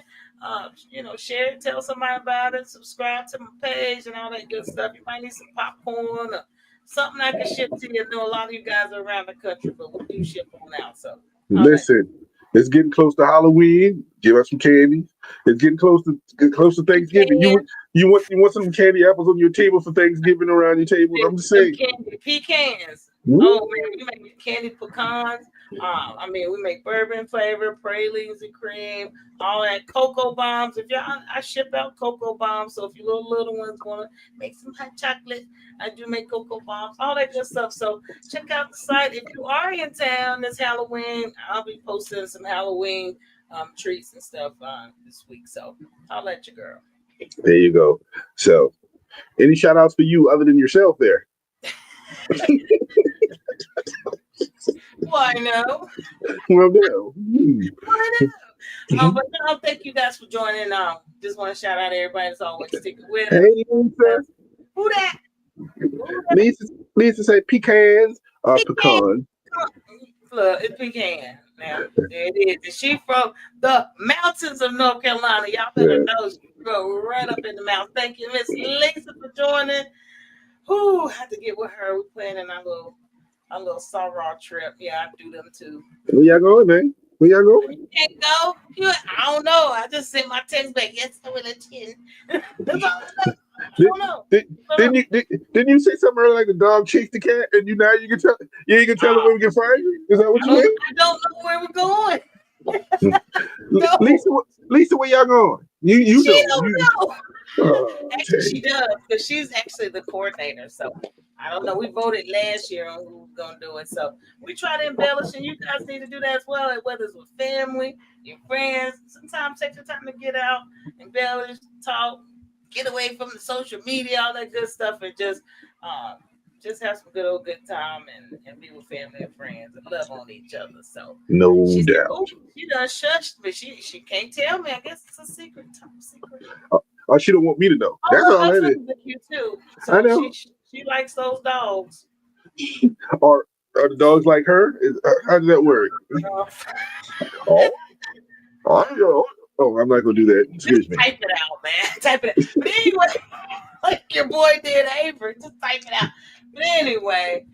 share it, tell somebody about it, subscribe to my page and all that good stuff. You might need some popcorn or something I can ship to you. I know a lot of you guys are around the country, but we do ship on out. So I'll let Listen, it's getting close to Halloween. Give us some candy. It's getting close to you Thanksgiving. can. You want some candy apples on your table for Thanksgiving around your table. I'm just Them saying. candy pecans. Oh man, Woo! we make candy pecans. We make bourbon flavor, pralines and cream, all that cocoa bombs. If y'all, I ship out cocoa bombs. So if your little ones want to make some hot chocolate, I do make cocoa bombs, all that good stuff. So check out the site. If you are in town this Halloween, I'll be posting some Halloween treats and stuff this week. So I'll let you girl. There you go. So, any shout outs for you other than yourself there? Why no? Well, no. Why but no, thank you guys for joining. Just want to shout out everybody that's always sticking with us. Hey, Lisa. Who that? Who that? Lisa said pecans or Pecan. pecan. Look, it's Pecan. Now, there it is. And she from the mountains of North Carolina. Y'all better Yeah. know she go right up in the mountains. Thank you, Miss Lisa, for joining. Who had to get with her? We're planning our little sorrow trip. Yeah, I do them too. Where y'all going, man? Where y'all going? You can't go. I don't know. I just sent my text back. Yes, I will attend. That's all I know. I Did, don't know. did, I don't know. didn't you say something earlier like the dog chased the cat and you can tell you ain't gonna tell him Oh, when we can find you? Is that what you I don't know where we're going. mean? No, Lisa, where y'all going? You she know. don't know. Actually, she Dang. does because she's actually the coordinator. So I don't know. We voted last year on who was gonna do it. So we try to embellish, and you guys need to do that as well. Whether it's with family, your friends, sometimes take the time to get out, embellish, talk, get away from the social media, all that good stuff, and just have some good time and be with family and friends and love on each other. So No she said, doubt. "Oh, she done shushed me. She can't tell me. I guess it's a secret, top secret." Oh, she don't want me to know. Oh That's well, all her that is. sister's a cute too. I So she know. she likes those dogs. Or are the dogs like her? How does that work? Uh, Oh, I'm not gonna do that. just Excuse me. type it out, man. Type it out. But anyway, like your boy did Avery, just type it out. But anyway,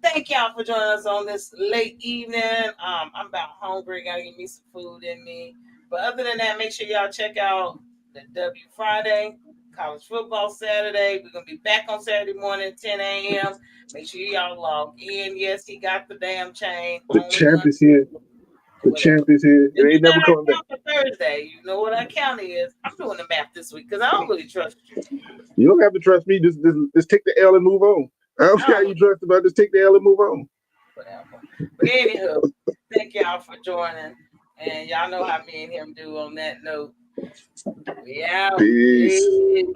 thank y'all for joining us on this late evening. I'm about hungry. Gotta get me some food in me. But other than that, make sure y'all check out the W Friday, college football Saturday. We're gonna be back on Saturday morning, 10 a.m. Make sure y'all log in. Yes, he got the damn chain. The Only champ is here. The whatever. champ is here. And It you ain't never got our coming back. count for Thursday. You know what our count is. I'm doing the math this week because I don't really trust you. You don't have to trust me. Just take the L and move on. I don't I care how don't you trust about. Just take the L and move on. whatever. But anywho, thank y'all for joining. And y'all know how me and him do on that note. We out. Peace. Peace.